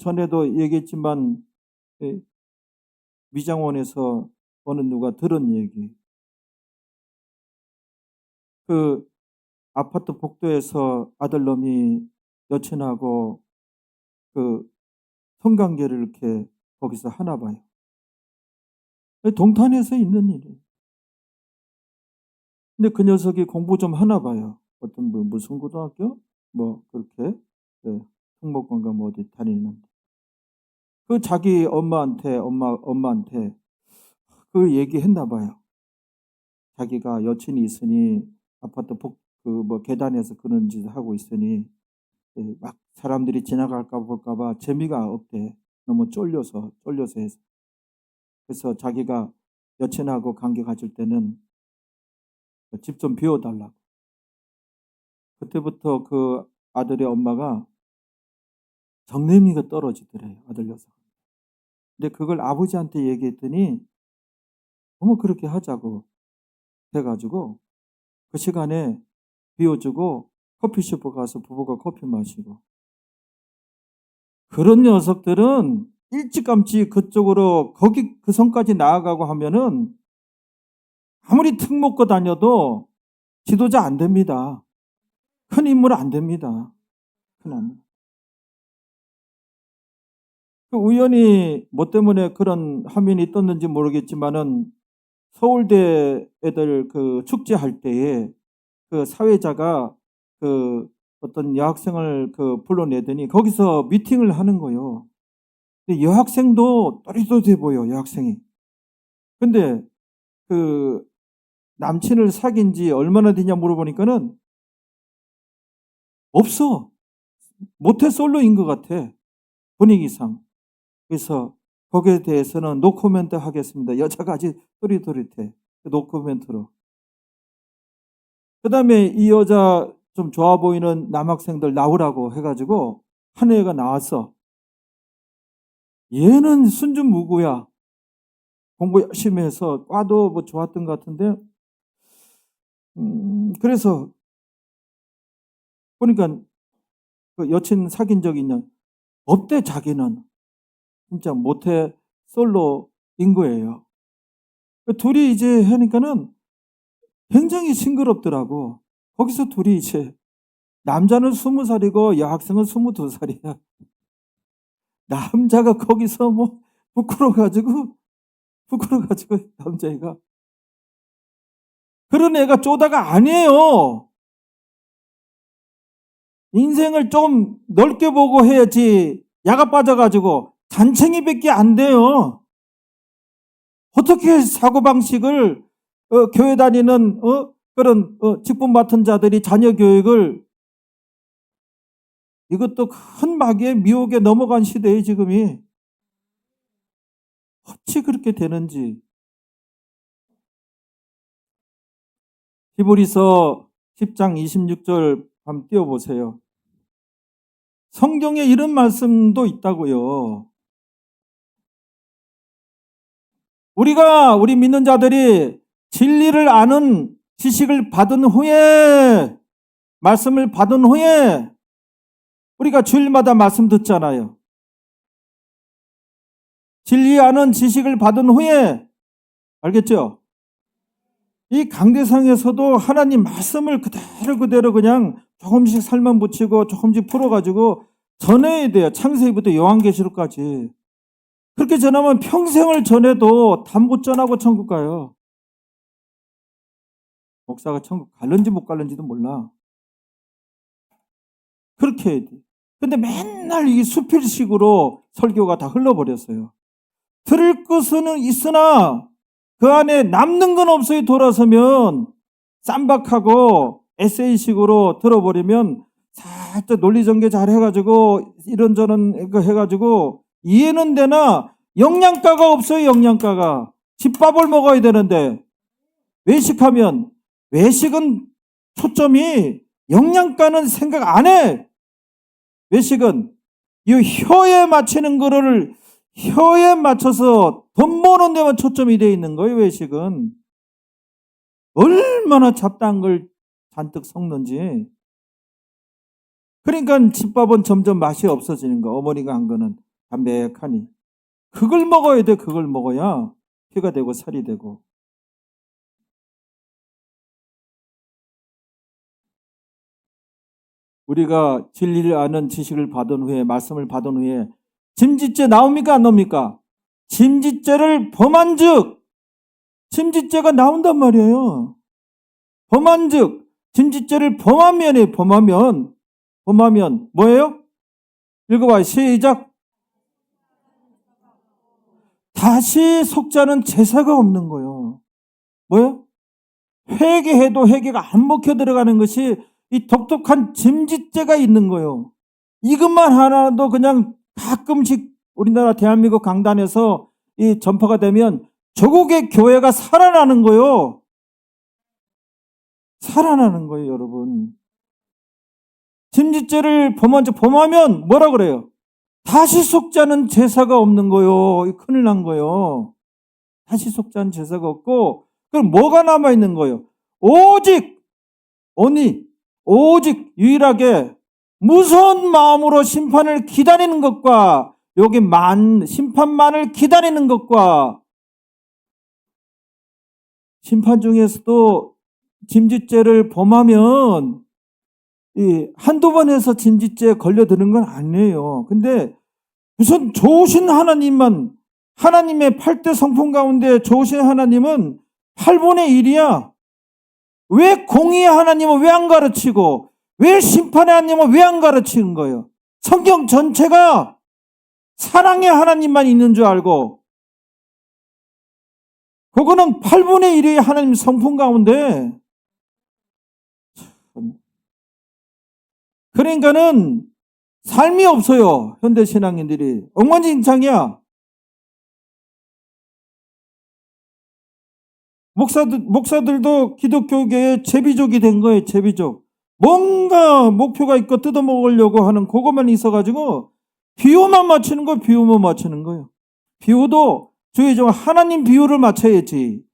전에도 얘기했지만 미장원에서 어느 누가 들은 얘기. 아파트 복도에서 아들놈이 여친하고 그 성관계를 이렇게 거기서 하나 봐요. 동탄에서 있는 일이에요. 근데 그 녀석이 공부 좀 하나 봐요. 어떤 무슨 고등학교? 뭐 그렇게 특목고인가 뭐 어디 다니는데 그 자기 엄마한테 그 얘기했나 봐요. 자기가 여친이 있으니 아파트 계단에서 그런 짓을 하고 있으니 막 사람들이 지나갈까 볼까봐 재미가 없대. 너무 쫄려서 해서. 그래서 자기가 여친하고 관계 가질 때는 집 좀 비워달라고. 그때부터 그 아들의 엄마가 정내미가 떨어지더래요. 아들 녀석. 근데 그걸 아버지한테 얘기했더니 어머 그렇게 하자고 해가지고 그 시간에 비워주고 커피숍에 가서 부부가 커피 마시고. 그런 녀석들은 일찌감치 그쪽으로 거기 그 성까지 나아가고 하면은 아무리 특목고 다녀도 지도자 안 됩니다. 큰 인물 안 됩니다. 우연히 뭐 때문에 그런 화면이 떴는지 모르겠지만은 서울대 애들 그 축제할 때에 그 사회자가 그 어떤 여학생을 그 불러내더니 거기서 미팅을 하는 거예요. 근데 여학생도 또리또리해 보여, 여학생이. 근데 그 남친을 사귄 지 얼마나 되냐 물어보니까는 없어. 모태솔로인 것 같아. 분위기상. 그래서 거기에 대해서는 노코멘트 하겠습니다. 여자가 아직 또릿또릿해. 노코멘트로. 그 다음에 이 여자 좀 좋아 보이는 남학생들 나오라고 해가지고 한 애가 나왔어. 얘는 순진무구야. 공부 열심히 해서 과도 뭐 좋았던 것 같은데 그래서 보니까 그 여친 사귄 적 있냐? 없대 자기는. 진짜 모태 솔로인 거예요. 둘이 이제 하니까는 굉장히 싱그럽더라고. 거기서 둘이 이제 남자는 20살이고 여학생은 22살이야. 남자가 거기서 뭐 부끄러워가지고 남자애가 그런 애가 쪼다가 아니에요. 인생을 좀 넓게 보고 해야지 야가 빠져가지고 잔챙이밖에 안 돼요. 어떻게 사고방식을 교회 다니는 그런 직분 맡은 자들이 자녀 교육을 이것도 큰 마귀의 미혹에 넘어간 시대에 지금이 어찌 그렇게 되는지. 히브리서 10장 26절 한번 띄워보세요. 성경에 이런 말씀도 있다고요. 우리 믿는 자들이 진리를 아는 지식을 받은 후에 말씀을 받은 후에 우리가 주일마다 말씀 듣잖아요. 진리 아는 지식을 받은 후에 알겠죠? 이 강대상에서도 하나님 말씀을 그대로 그냥 조금씩 살만 붙이고 조금씩 풀어가지고 전해야 돼요. 창세기부터 요한계시록까지. 그렇게 전하면 평생을 전해도 다 못 전하고 천국 가요. 목사가 천국 갈는지 못 갈는지도 몰라. 그렇게 해야 돼. 근데 맨날 이 수필식으로 설교가 다 흘러버렸어요. 들을 것은 있으나 그 안에 남는 건 없어요. 돌아서면 쌈박하고 에세이식으로 들어버리면 살짝 논리전개 잘 해가지고 이런저런 거 해가지고 이해는 되나 영양가가 없어요. 영양가가. 집밥을 먹어야 되는데 외식은 초점이 영양가는 생각 안 해. 외식은 이 혀에 맞추는 거를 혀에 맞춰서 돈 버는 데만 초점이 되어 있는 거예요. 외식은. 얼마나 잡다한 걸 잔뜩 섞는지. 그러니까 집밥은 점점 맛이 없어지는 거. 어머니가 한 거는 담백하니. 그걸 먹어야 돼. 그걸 먹어야 피가 되고 살이 되고. 우리가 진리를 아는 지식을 받은 후에, 말씀을 받은 후에 짐짓죄 나옵니까 안 나옵니까? 짐짓죄를 범한 즉, 짐짓죄가 나온단 말이에요. 범한 즉, 짐짓죄를 범하면 뭐예요? 읽어봐요. 시작. 다시 속자는 제사가 없는 거예요. 뭐예요? 회개해도 회개가 안 먹혀 들어가는 것이 이 독특한 짐짓죄가 있는 거예요. 이것만 하나도 그냥 가끔씩 우리나라 대한민국 강단에서 이 전파가 되면 조국의 교회가 살아나는 거예요. 살아나는 거예요, 여러분. 짐짓죄를 범하면 뭐라 그래요? 다시 속자는 제사가 없는 거예요. 큰일 난 거예요. 다시 속자는 제사가 없고, 그럼 뭐가 남아있는 거예요? 오직 유일하게 무서운 마음으로 심판을 기다리는 것과, 여기 심판만을 기다리는 것과, 심판 중에서도 짐짓죄를 범하면 한두 번 해서 짐짓죄에 걸려드는 건 아니에요. 근데 우선 좋으신 하나님의 8대 성품 가운데 좋으신 하나님은 8분의 1이야. 왜 공의의 하나님은 왜 안 가르치고, 왜 심판의 하나님은 왜 안 가르치는 거예요? 성경 전체가 사랑의 하나님만 있는 줄 알고, 그거는 8분의 1이 하나님 성품 가운데, 그러니까는 삶이 없어요. 현대 신앙인들이 엉망진창이야. 목사들도 기독교계의 제비족이 된 거예요. 제비족. 뭔가 목표가 있고 뜯어먹으려고 하는 그것만 있어가지고 비유만 맞추는 거예요. 비유만 맞추는 거예요. 비유도 주의 종 하나님 비유를 맞춰야지.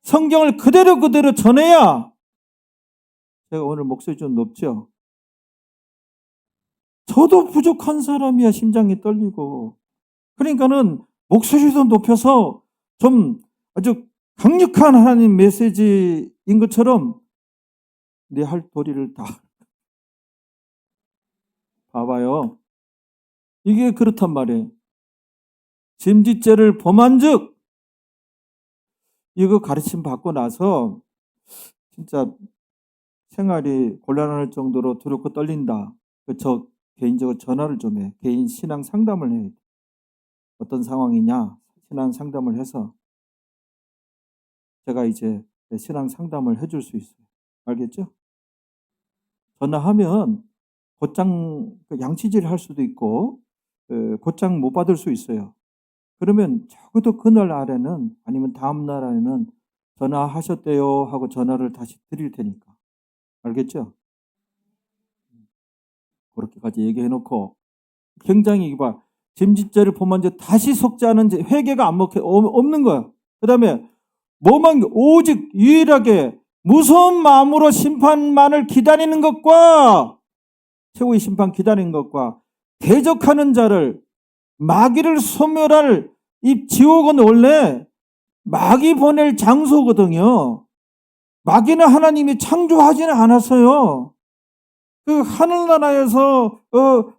성경을 그대로 전해야. 제가 오늘 목소리 좀 높죠? 저도 부족한 사람이야. 심장이 떨리고. 그러니까는 목소리도 높여서 좀 아주 강력한 하나님 메시지인 것처럼 내 할 도리를 다 봐봐요. 이게 그렇단 말이에요. 짐짓죄를 범한 즉, 이거 가르침 받고 나서 진짜 생활이 곤란할 정도로 두렵고 떨린다. 저 개인적으로 전화를 좀 해. 개인 신앙 상담을 해. 어떤 상황이냐? 신앙 상담을 해서 제가 이제 신앙 상담을 해줄 수 있어요. 알겠죠? 전화하면 곧장 양치질 할 수도 있고 곧장 못 받을 수 있어요. 그러면 적어도 그날 아래는, 아니면 다음 날 안에는 전화하셨대요 하고 전화를 다시 드릴 테니까. 알겠죠? 그렇게까지 얘기해 놓고, 굉장히 이거 봐. 짐짓죄를 범한 지 다시 속지 않은 회개가 없는 거야. 그 다음에 오직 유일하게 무서운 마음으로 심판만을 기다리는 것과, 최후의 심판 기다리는 것과, 대적하는 자를, 마귀를 소멸할, 이 지옥은 원래 마귀 보낼 장소거든요. 마귀는 하나님이 창조하지는 않았어요. 그 하늘나라에서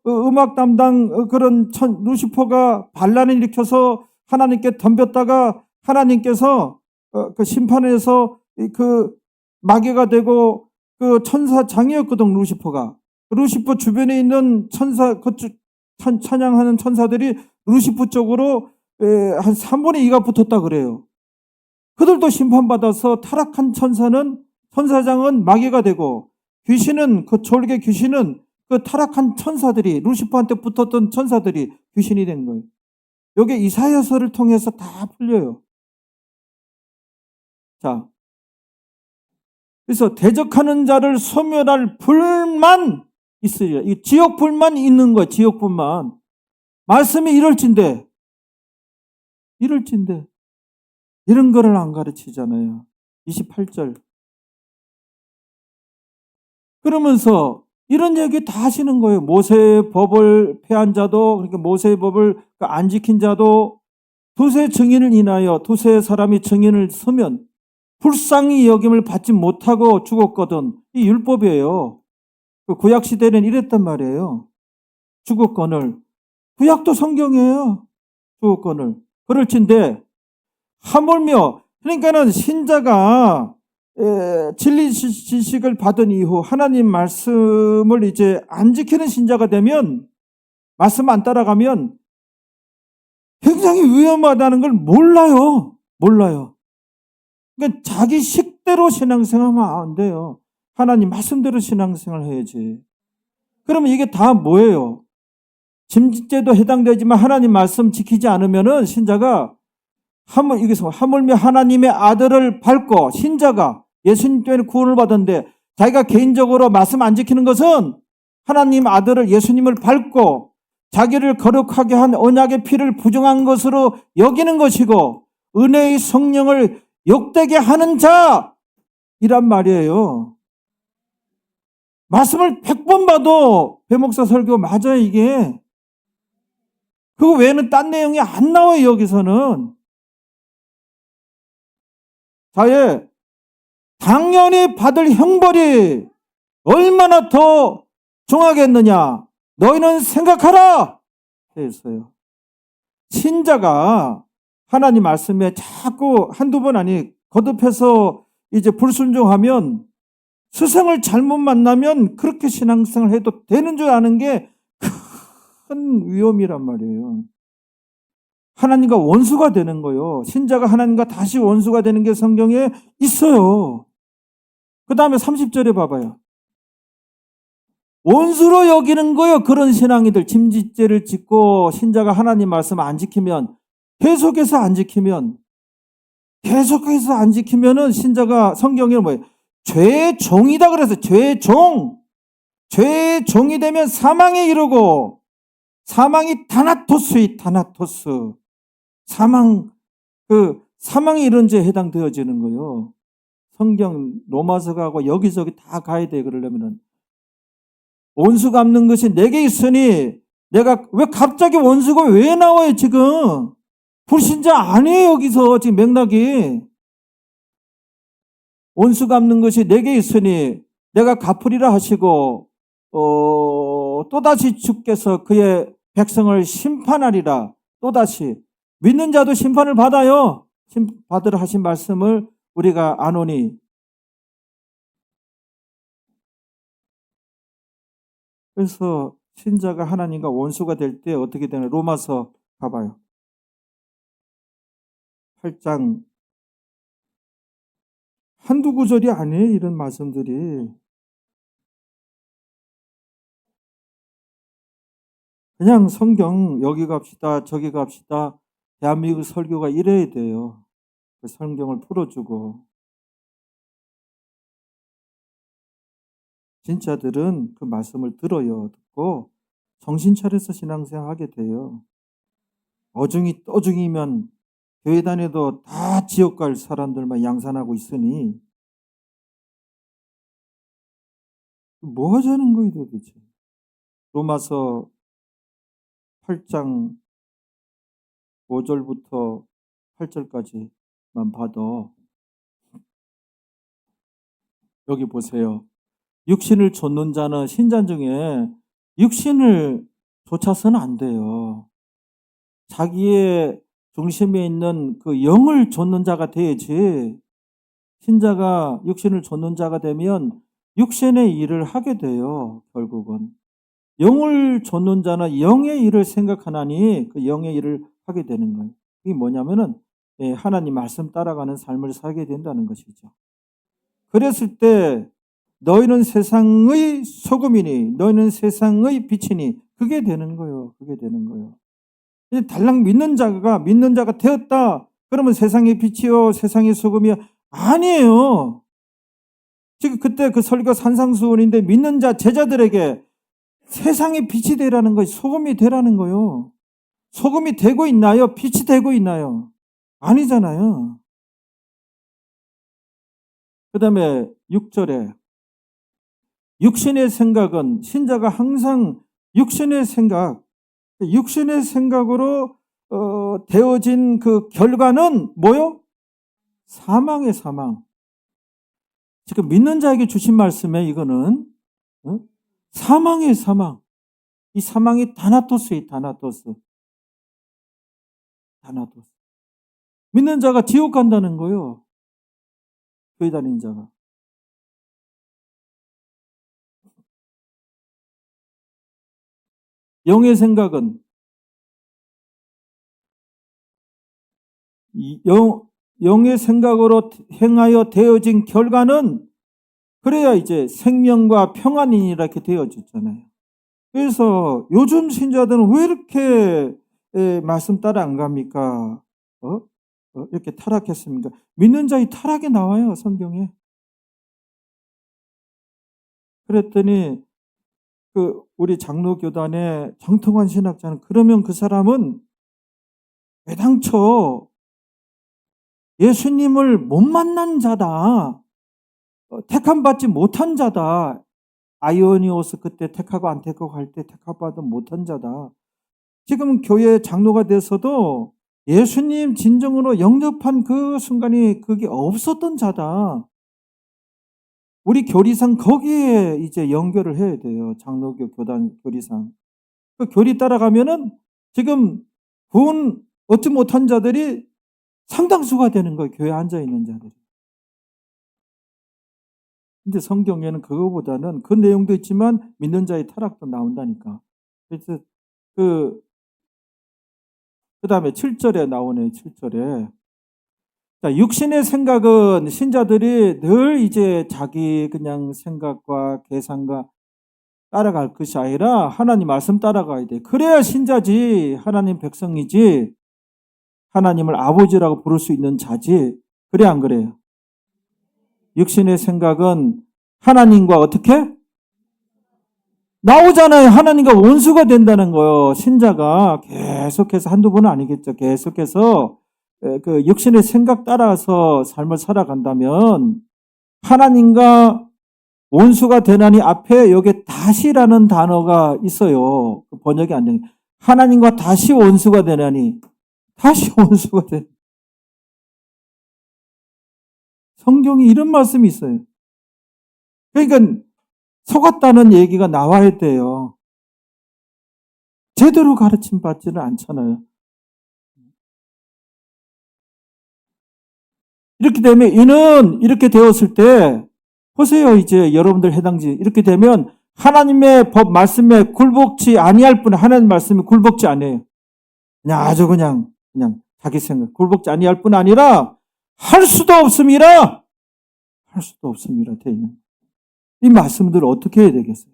음악 담당 그런 루시퍼가 반란을 일으켜서 하나님께 덤볐다가 하나님께서 그 심판에서 그 마귀가 되고, 그 천사장이었거든. 루시퍼 주변에 있는 찬양하는 천사들이 루시퍼 쪽으로 한 3분의 2가 붙었다 그래요. 그들도 심판받아서 타락한 천사장은 마귀가 되고, 귀신은, 그 졸개 귀신은 그 타락한 천사들이, 루시퍼한테 붙었던 천사들이 귀신이 된 거예요. 이게 이사야서를 통해서 다 풀려요. 자, 그래서 대적하는 자를 소멸할 불만 있으리라. 이 지옥불만 있는 거예요. 지옥불만. 말씀이 이럴진데 이런 거를 안 가르치잖아요. 28절. 그러면서 이런 얘기 다 하시는 거예요. 모세의 법을 폐한 자도, 그러니까 모세의 법을 안 지킨 자도, 두세 증인을 인하여 두세 사람이 증인을 서면 불쌍히 여김을 받지 못하고 죽었거든. 이 율법이에요. 그 구약 시대는 이랬단 말이에요. 주거권을. 구약도 성경이에요. 주거권을. 그럴진데 하물며 그러니까는 신자가 진리 지식을 받은 이후 하나님 말씀을 이제 안 지키는 신자가 되면 말씀 안 따라가면 굉장히 위험하다는 걸 몰라요. 그러니까 자기 식대로 신앙생활하면 안 돼요. 하나님 말씀대로 신앙생활 해야지. 그러면 이게 다 뭐예요? 짐짓죄도 해당되지만 하나님 말씀 지키지 않으면은 신자가 하물며 하나님의 아들을 밟고 신자가 예수님 때문에 구원을 받았는데 자기가 개인적으로 말씀 안 지키는 것은 하나님 아들을 예수님을 밟고 자기를 거룩하게 한 언약의 피를 부정한 것으로 여기는 것이고 은혜의 성령을 욕되게 하는 자이란 말이에요. 말씀을 100번 봐도 배목사 설교 맞아요 이게. 그거 외에는 딴 내용이 안 나와요 여기서는. 자예 당연히 받을 형벌이 얼마나 더 중하겠느냐 너희는 생각하라 했어요. 신자가 하나님 말씀에 자꾸 한두 번 아니 거듭해서 이제 불순종하면 스승을 잘못 만나면 그렇게 신앙생활 해도 되는 줄 아는 게 큰 위험이란 말이에요. 하나님과 원수가 되는 거예요. 신자가 하나님과 다시 원수가 되는 게 성경에 있어요. 그 다음에 30절에 봐봐요. 원수로 여기는 거예요. 그런 신앙이들. 짐짓죄를 짓고 신자가 하나님 말씀 안 지키면 계속해서 안 지키면은 신자가 성경에 뭐예요? 죄의 종이다 그래서 죄의 종이 되면 사망에 이르고 사망이 다나토스 사망에 이른 죄에 해당되어지는 거예요. 성경 로마서 가고 여기저기 다 가야 돼. 그러려면은 원수 갚는 것이 내게 있으니 내가 왜 갑자기 원수가 왜 나와요 지금? 불신자 아니에요 여기서 지금 맥락이. 원수 갚는 것이 내게 있으니 내가 갚으리라 하시고 또다시 주께서 그의 백성을 심판하리라. 또다시 믿는 자도 심판을 받아요. 받으라 하신 말씀을 우리가 아노니. 그래서 신자가 하나님과 원수가 될 때 어떻게 되나 로마서 가봐요. 8장 한두 구절이 아니에요. 이런 말씀들이. 그냥 성경 여기 갑시다 저기 갑시다. 대한민국 설교가 이래야 돼요. 성경을 풀어주고. 진짜들은 그 말씀을 들어요. 듣고 정신 차려서 신앙생활 하게 돼요. 어중이 떠중이면 교회 다녀도 다 지옥 갈 사람들만 양산하고 있으니 뭐 하자는 거예요 도대체. 로마서 8장 5절부터 8절까지만 봐도 여기 보세요. 육신을 좇는 자는 신자 중에 육신을 좇아서는 안 돼요. 자기의 중심에 있는 그 영을 좇는 자가 돼야지. 신자가 육신을 좇는 자가 되면 육신의 일을 하게 돼요. 결국은. 영을 좇는 자는 영의 일을 생각하나니 그 영의 일을 하게 되는 거예요. 이게 뭐냐면은 하나님 말씀 따라가는 삶을 살게 된다는 것이죠. 그랬을 때 너희는 세상의 소금이니 너희는 세상의 빛이니 그게 되는 거예요. 달랑 믿는 자가 되었다. 그러면 세상의 빛이요 세상의 소금이요. 아니에요. 지금 그때 그 설교 산상수훈인데 믿는 자 제자들에게 세상의 빛이 되라는 거예요. 소금이 되라는 거예요. 소금이 되고 있나요? 빛이 되고 있나요? 아니잖아요. 그 다음에 6절에 육신의 생각은 신자가 항상 육신의 생각으로 되어진 그 결과는 뭐요? 사망의 사망. 지금 믿는 자에게 주신 말씀에 이거는 사망이에요, 사망. 이 사망이 다나토스예요, 다나토스. 다나토스. 믿는 자가 지옥 간다는 거예요. 교회 다니는 자가. 영의 생각은 영의 생각으로 행하여 되어진 결과는 그래야 이제 생명과 평안이니 이렇게 되어졌잖아요. 그래서 요즘 신자들은 왜 이렇게 말씀 따라 안 갑니까? 이렇게 타락했습니까? 믿는 자의 타락이 나와요, 성경에. 그랬더니 우리 장로교단의 정통한 신학자는 그러면 그 사람은 애당초 예수님을 못 만난 자다. 택함받지 못한 자다. 아이오니오스 그때 택하고 안 택하고 할 때 택함받지 못한 자다. 지금 교회 장로가 돼서도 예수님 진정으로 영접한 그 순간이 그게 없었던 자다. 우리 교리상 거기에 이제 연결을 해야 돼요. 장로교 교단 교리상. 그 교리 따라가면은 지금 구원 얻지 못한 자들이 상당수가 되는 거예요. 교회에 앉아있는 자들이. 근데 성경에는 그거보다는 그 내용도 있지만 믿는 자의 타락도 나온다니까. 그래서 그 다음에 7절에 나오네요. 7절에. 자, 육신의 생각은 신자들이 늘 이제 자기 그냥 생각과 계산과 따라갈 것이 아니라 하나님 말씀 따라가야 돼. 그래야 신자지. 하나님 백성이지. 하나님을 아버지라고 부를 수 있는 자지. 그래 안 그래요? 육신의 생각은 하나님과 어떻게? 나오잖아요. 하나님과 원수가 된다는 거예요. 신자가 계속해서 한두 번은 아니겠죠. 계속해서 그 육신의 생각 따라서 삶을 살아간다면 하나님과 원수가 되나니 앞에 여기 다시라는 단어가 있어요. 번역이 안 되는. 하나님과 다시 원수가 되나니 다시 원수가 돼. 성경이 이런 말씀이 있어요. 그러니까 속았다는 얘기가 나와야 돼요. 제대로 가르침 받지는 않잖아요. 이렇게 되면 이는 이렇게 되었을 때 보세요. 이제 여러분들 해당지 이렇게 되면 하나님의 법 말씀에 굴복치 아니할 뿐 하나님 말씀에 굴복치 아니에요. 그냥 아주 그냥 자기 생각 굴복치 아니할 뿐 아니라 할 수도 없습니다. 할 수도 없습니다. 돼 있는 이 말씀들을 어떻게 해야 되겠어요?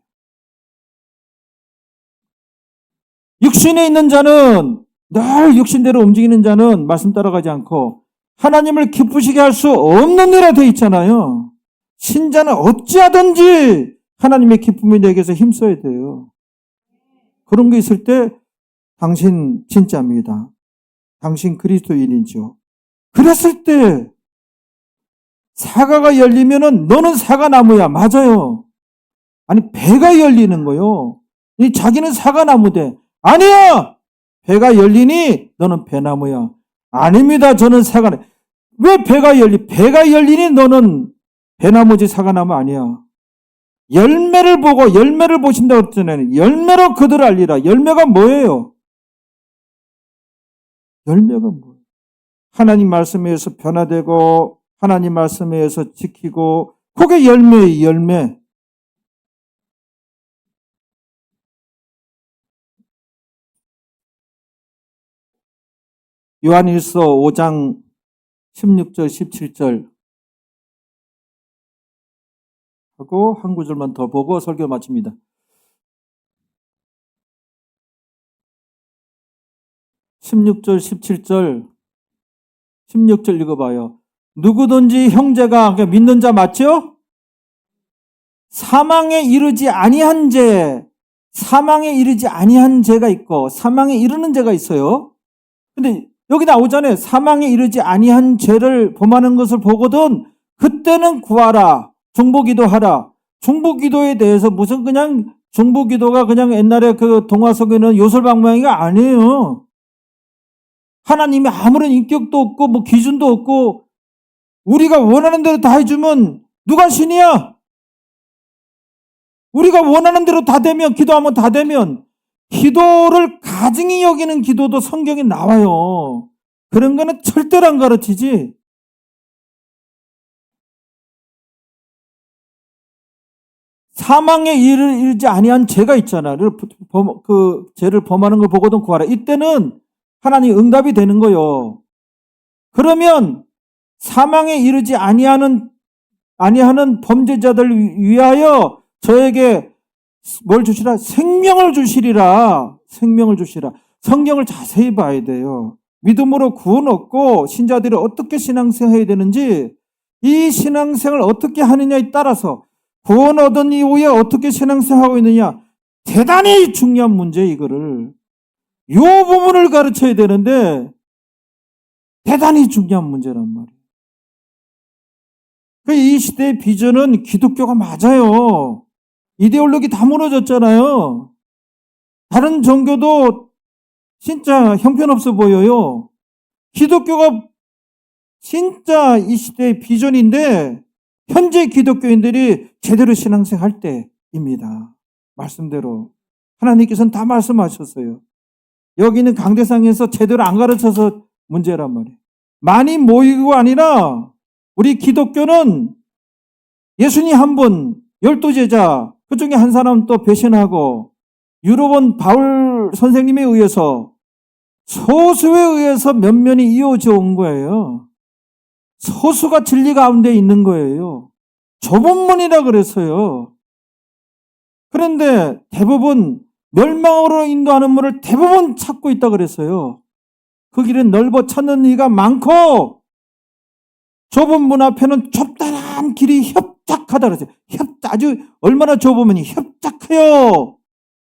육신에 있는 자는 늘 육신대로 움직이는 자는 말씀 따라가지 않고 하나님을 기쁘시게 할 수 없는 데라 돼 있잖아요. 신자는 어찌하든지 하나님의 기쁨이 내게서 힘써야 돼요. 그런 게 있을 때 당신 진짜입니다. 당신 그리스도인이죠. 그랬을 때 사과가 열리면은 너는 사과나무야. 맞아요. 아니 배가 열리는 거요. 이 자기는 사과나무대. 아니야. 배가 열리니 너는 배나무야. 아닙니다. 저는 사과나무. 왜 배가 열리니 너는 배나무지 사과나무 아니야. 열매를 보신다고 그랬잖아요. 열매로 그들을 알리라. 열매가 뭐예요? 열매가 뭐예요? 하나님 말씀에 의해서 변화되고 하나님 말씀에 의해서 지키고 그게 열매예요. 열매. 요한일서 5장 16절 17절 하고 한 구절만 더 보고 설교 마칩니다. 16절 17절 16절 읽어봐요. 누구든지 형제가 믿는 자 맞죠? 사망에 이르지 아니한 죄가 있고 사망에 이르는 죄가 있어요. 근데 여기 나오잖아요. 사망에 이르지 아니한 죄를 범하는 것을 보거든 그때는 구하라. 중보기도 하라. 중보기도에 대해서 무슨 그냥 중보기도가 그냥 옛날에 그 동화 속에는 요술방망이가 아니에요. 하나님이 아무런 인격도 없고 뭐 기준도 없고 우리가 원하는 대로 다 해주면 누가 신이야? 우리가 원하는 대로 다 되면, 기도하면 다 되면, 기도를 가증히 여기는 기도도 성경에 나와요. 그런 거는 절대로 안 가르치지. 사망에 이르지 아니한 죄가 있잖아. 그 죄를 범하는 걸 보고도 구하라. 이때는 하나님 응답이 되는 거요. 그러면 사망에 이르지 아니하는 범죄자들 위하여 저에게 뭘 주시라? 생명을 주시리라. 생명을 주시라. 성경을 자세히 봐야 돼요. 믿음으로 구원 얻고 신자들이 어떻게 신앙생활 해야 되는지, 이 신앙생활을 어떻게 하느냐에 따라서 구원 얻은 이후에 어떻게 신앙생활하고 있느냐, 대단히 중요한 문제. 이거를 이 부분을 가르쳐야 되는데 대단히 중요한 문제란 말이에요. 이 시대의 비전은 기독교가 맞아요. 이데올로기 다 무너졌잖아요. 다른 종교도 진짜 형편없어 보여요. 기독교가 진짜 이 시대의 비전인데 현재 기독교인들이 제대로 신앙생활 할 때입니다. 말씀대로 하나님께서는 다 말씀하셨어요. 여기는 강대상에서 제대로 안 가르쳐서 문제란 말이에요. 많이 모이고 아니라 우리 기독교는 예수님 한 분, 12제자, 그 중에 한 사람 또 배신하고 유럽은 바울 선생님에 의해서 소수에 의해서 면면이 이어져 온 거예요. 소수가 진리 가운데 있는 거예요. 좁은 문이라 그랬어요. 그런데 대부분 멸망으로 인도하는 문을 대부분 찾고 있다 그랬어요. 그 길은 넓어 찾는 이가 많고 좁은 문 앞에는 좁다란 길이 협착하다 그랬어요. 아주 얼마나 좁으면 협착해요.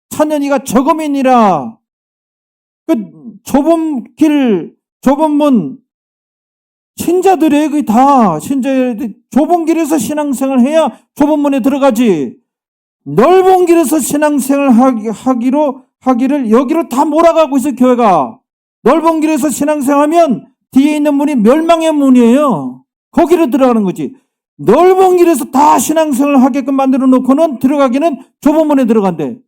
찾는 이가 적음이니라. 그 좁은 길, 좁은 문, 신자들의 신자들이 좁은 길에서 신앙생활을 해야 좁은 문에 들어가지. 넓은 길에서 신앙생활을 하기를 여기로 다 몰아가고 있어요, 교회가. 넓은 길에서 신앙생활하면 뒤에 있는 문이 멸망의 문이에요. 거기로 들어가는 거지. 넓은 길에서 다 신앙생활을 하게끔 만들어 놓고는 들어가기는 좁은 문에 들어간대.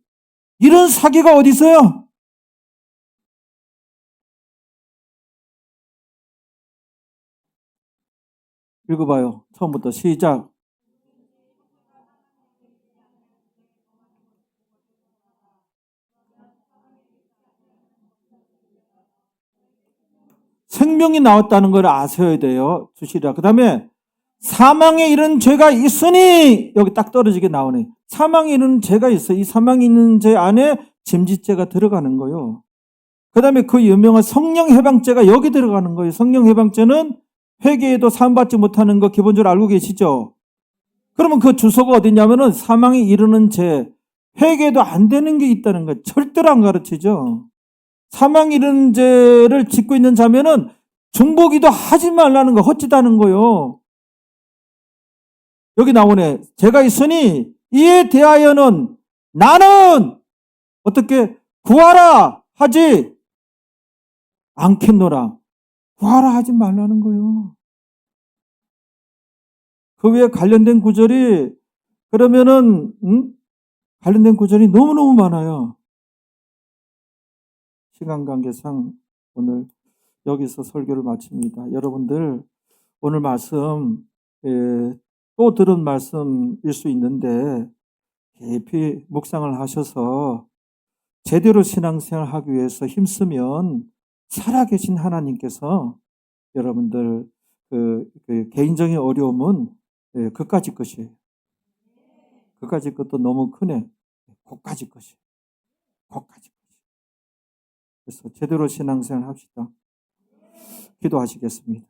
이런 사기가 어디 있어요? 읽어봐요. 처음부터 시작. 생명이 나왔다는 걸 아셔야 돼요. 주시라. 그 다음에 사망에 이른 죄가 있으니, 여기 딱 떨어지게 나오네. 사망에 이른 죄가 있어. 이 사망에 있는 죄 안에 짐짓죄가 들어가는 거예요. 그 다음에 그 유명한 성령 해방죄가 여기 들어가는 거예요. 성령 해방죄는 회개에도 사함받지 못하는 거 기본적으로 알고 계시죠? 그러면 그 주소가 어디냐면은 사망에 이르는 죄, 회개도 안 되는 게 있다는 거 절대로 안 가르치죠. 사망에 이르는 죄를 짓고 있는 자면은 중보기도 하지 말라는 거, 헛짓하는 거요. 여기 나오네. 죄가 있으니 이에 대하여는 나는 어떻게 구하라 하지 않겠노라. 구하라 하지 말라는 거요. 그 위에 관련된 구절이 그러면은 관련된 구절이 너무너무 많아요. 시간 관계상 오늘 여기서 설교를 마칩니다. 여러분들 오늘 말씀 또 들은 말씀일 수 있는데 깊이 묵상을 하셔서 제대로 신앙생활을 하기 위해서 힘쓰면 살아계신 하나님께서 여러분들 그 개인적인 어려움은 그까짓 것이에요. 그까짓 것도 너무 크네. 그까짓 것이에요. 그까짓 것이. 그래서 제대로 신앙생활 합시다. 기도하시겠습니다.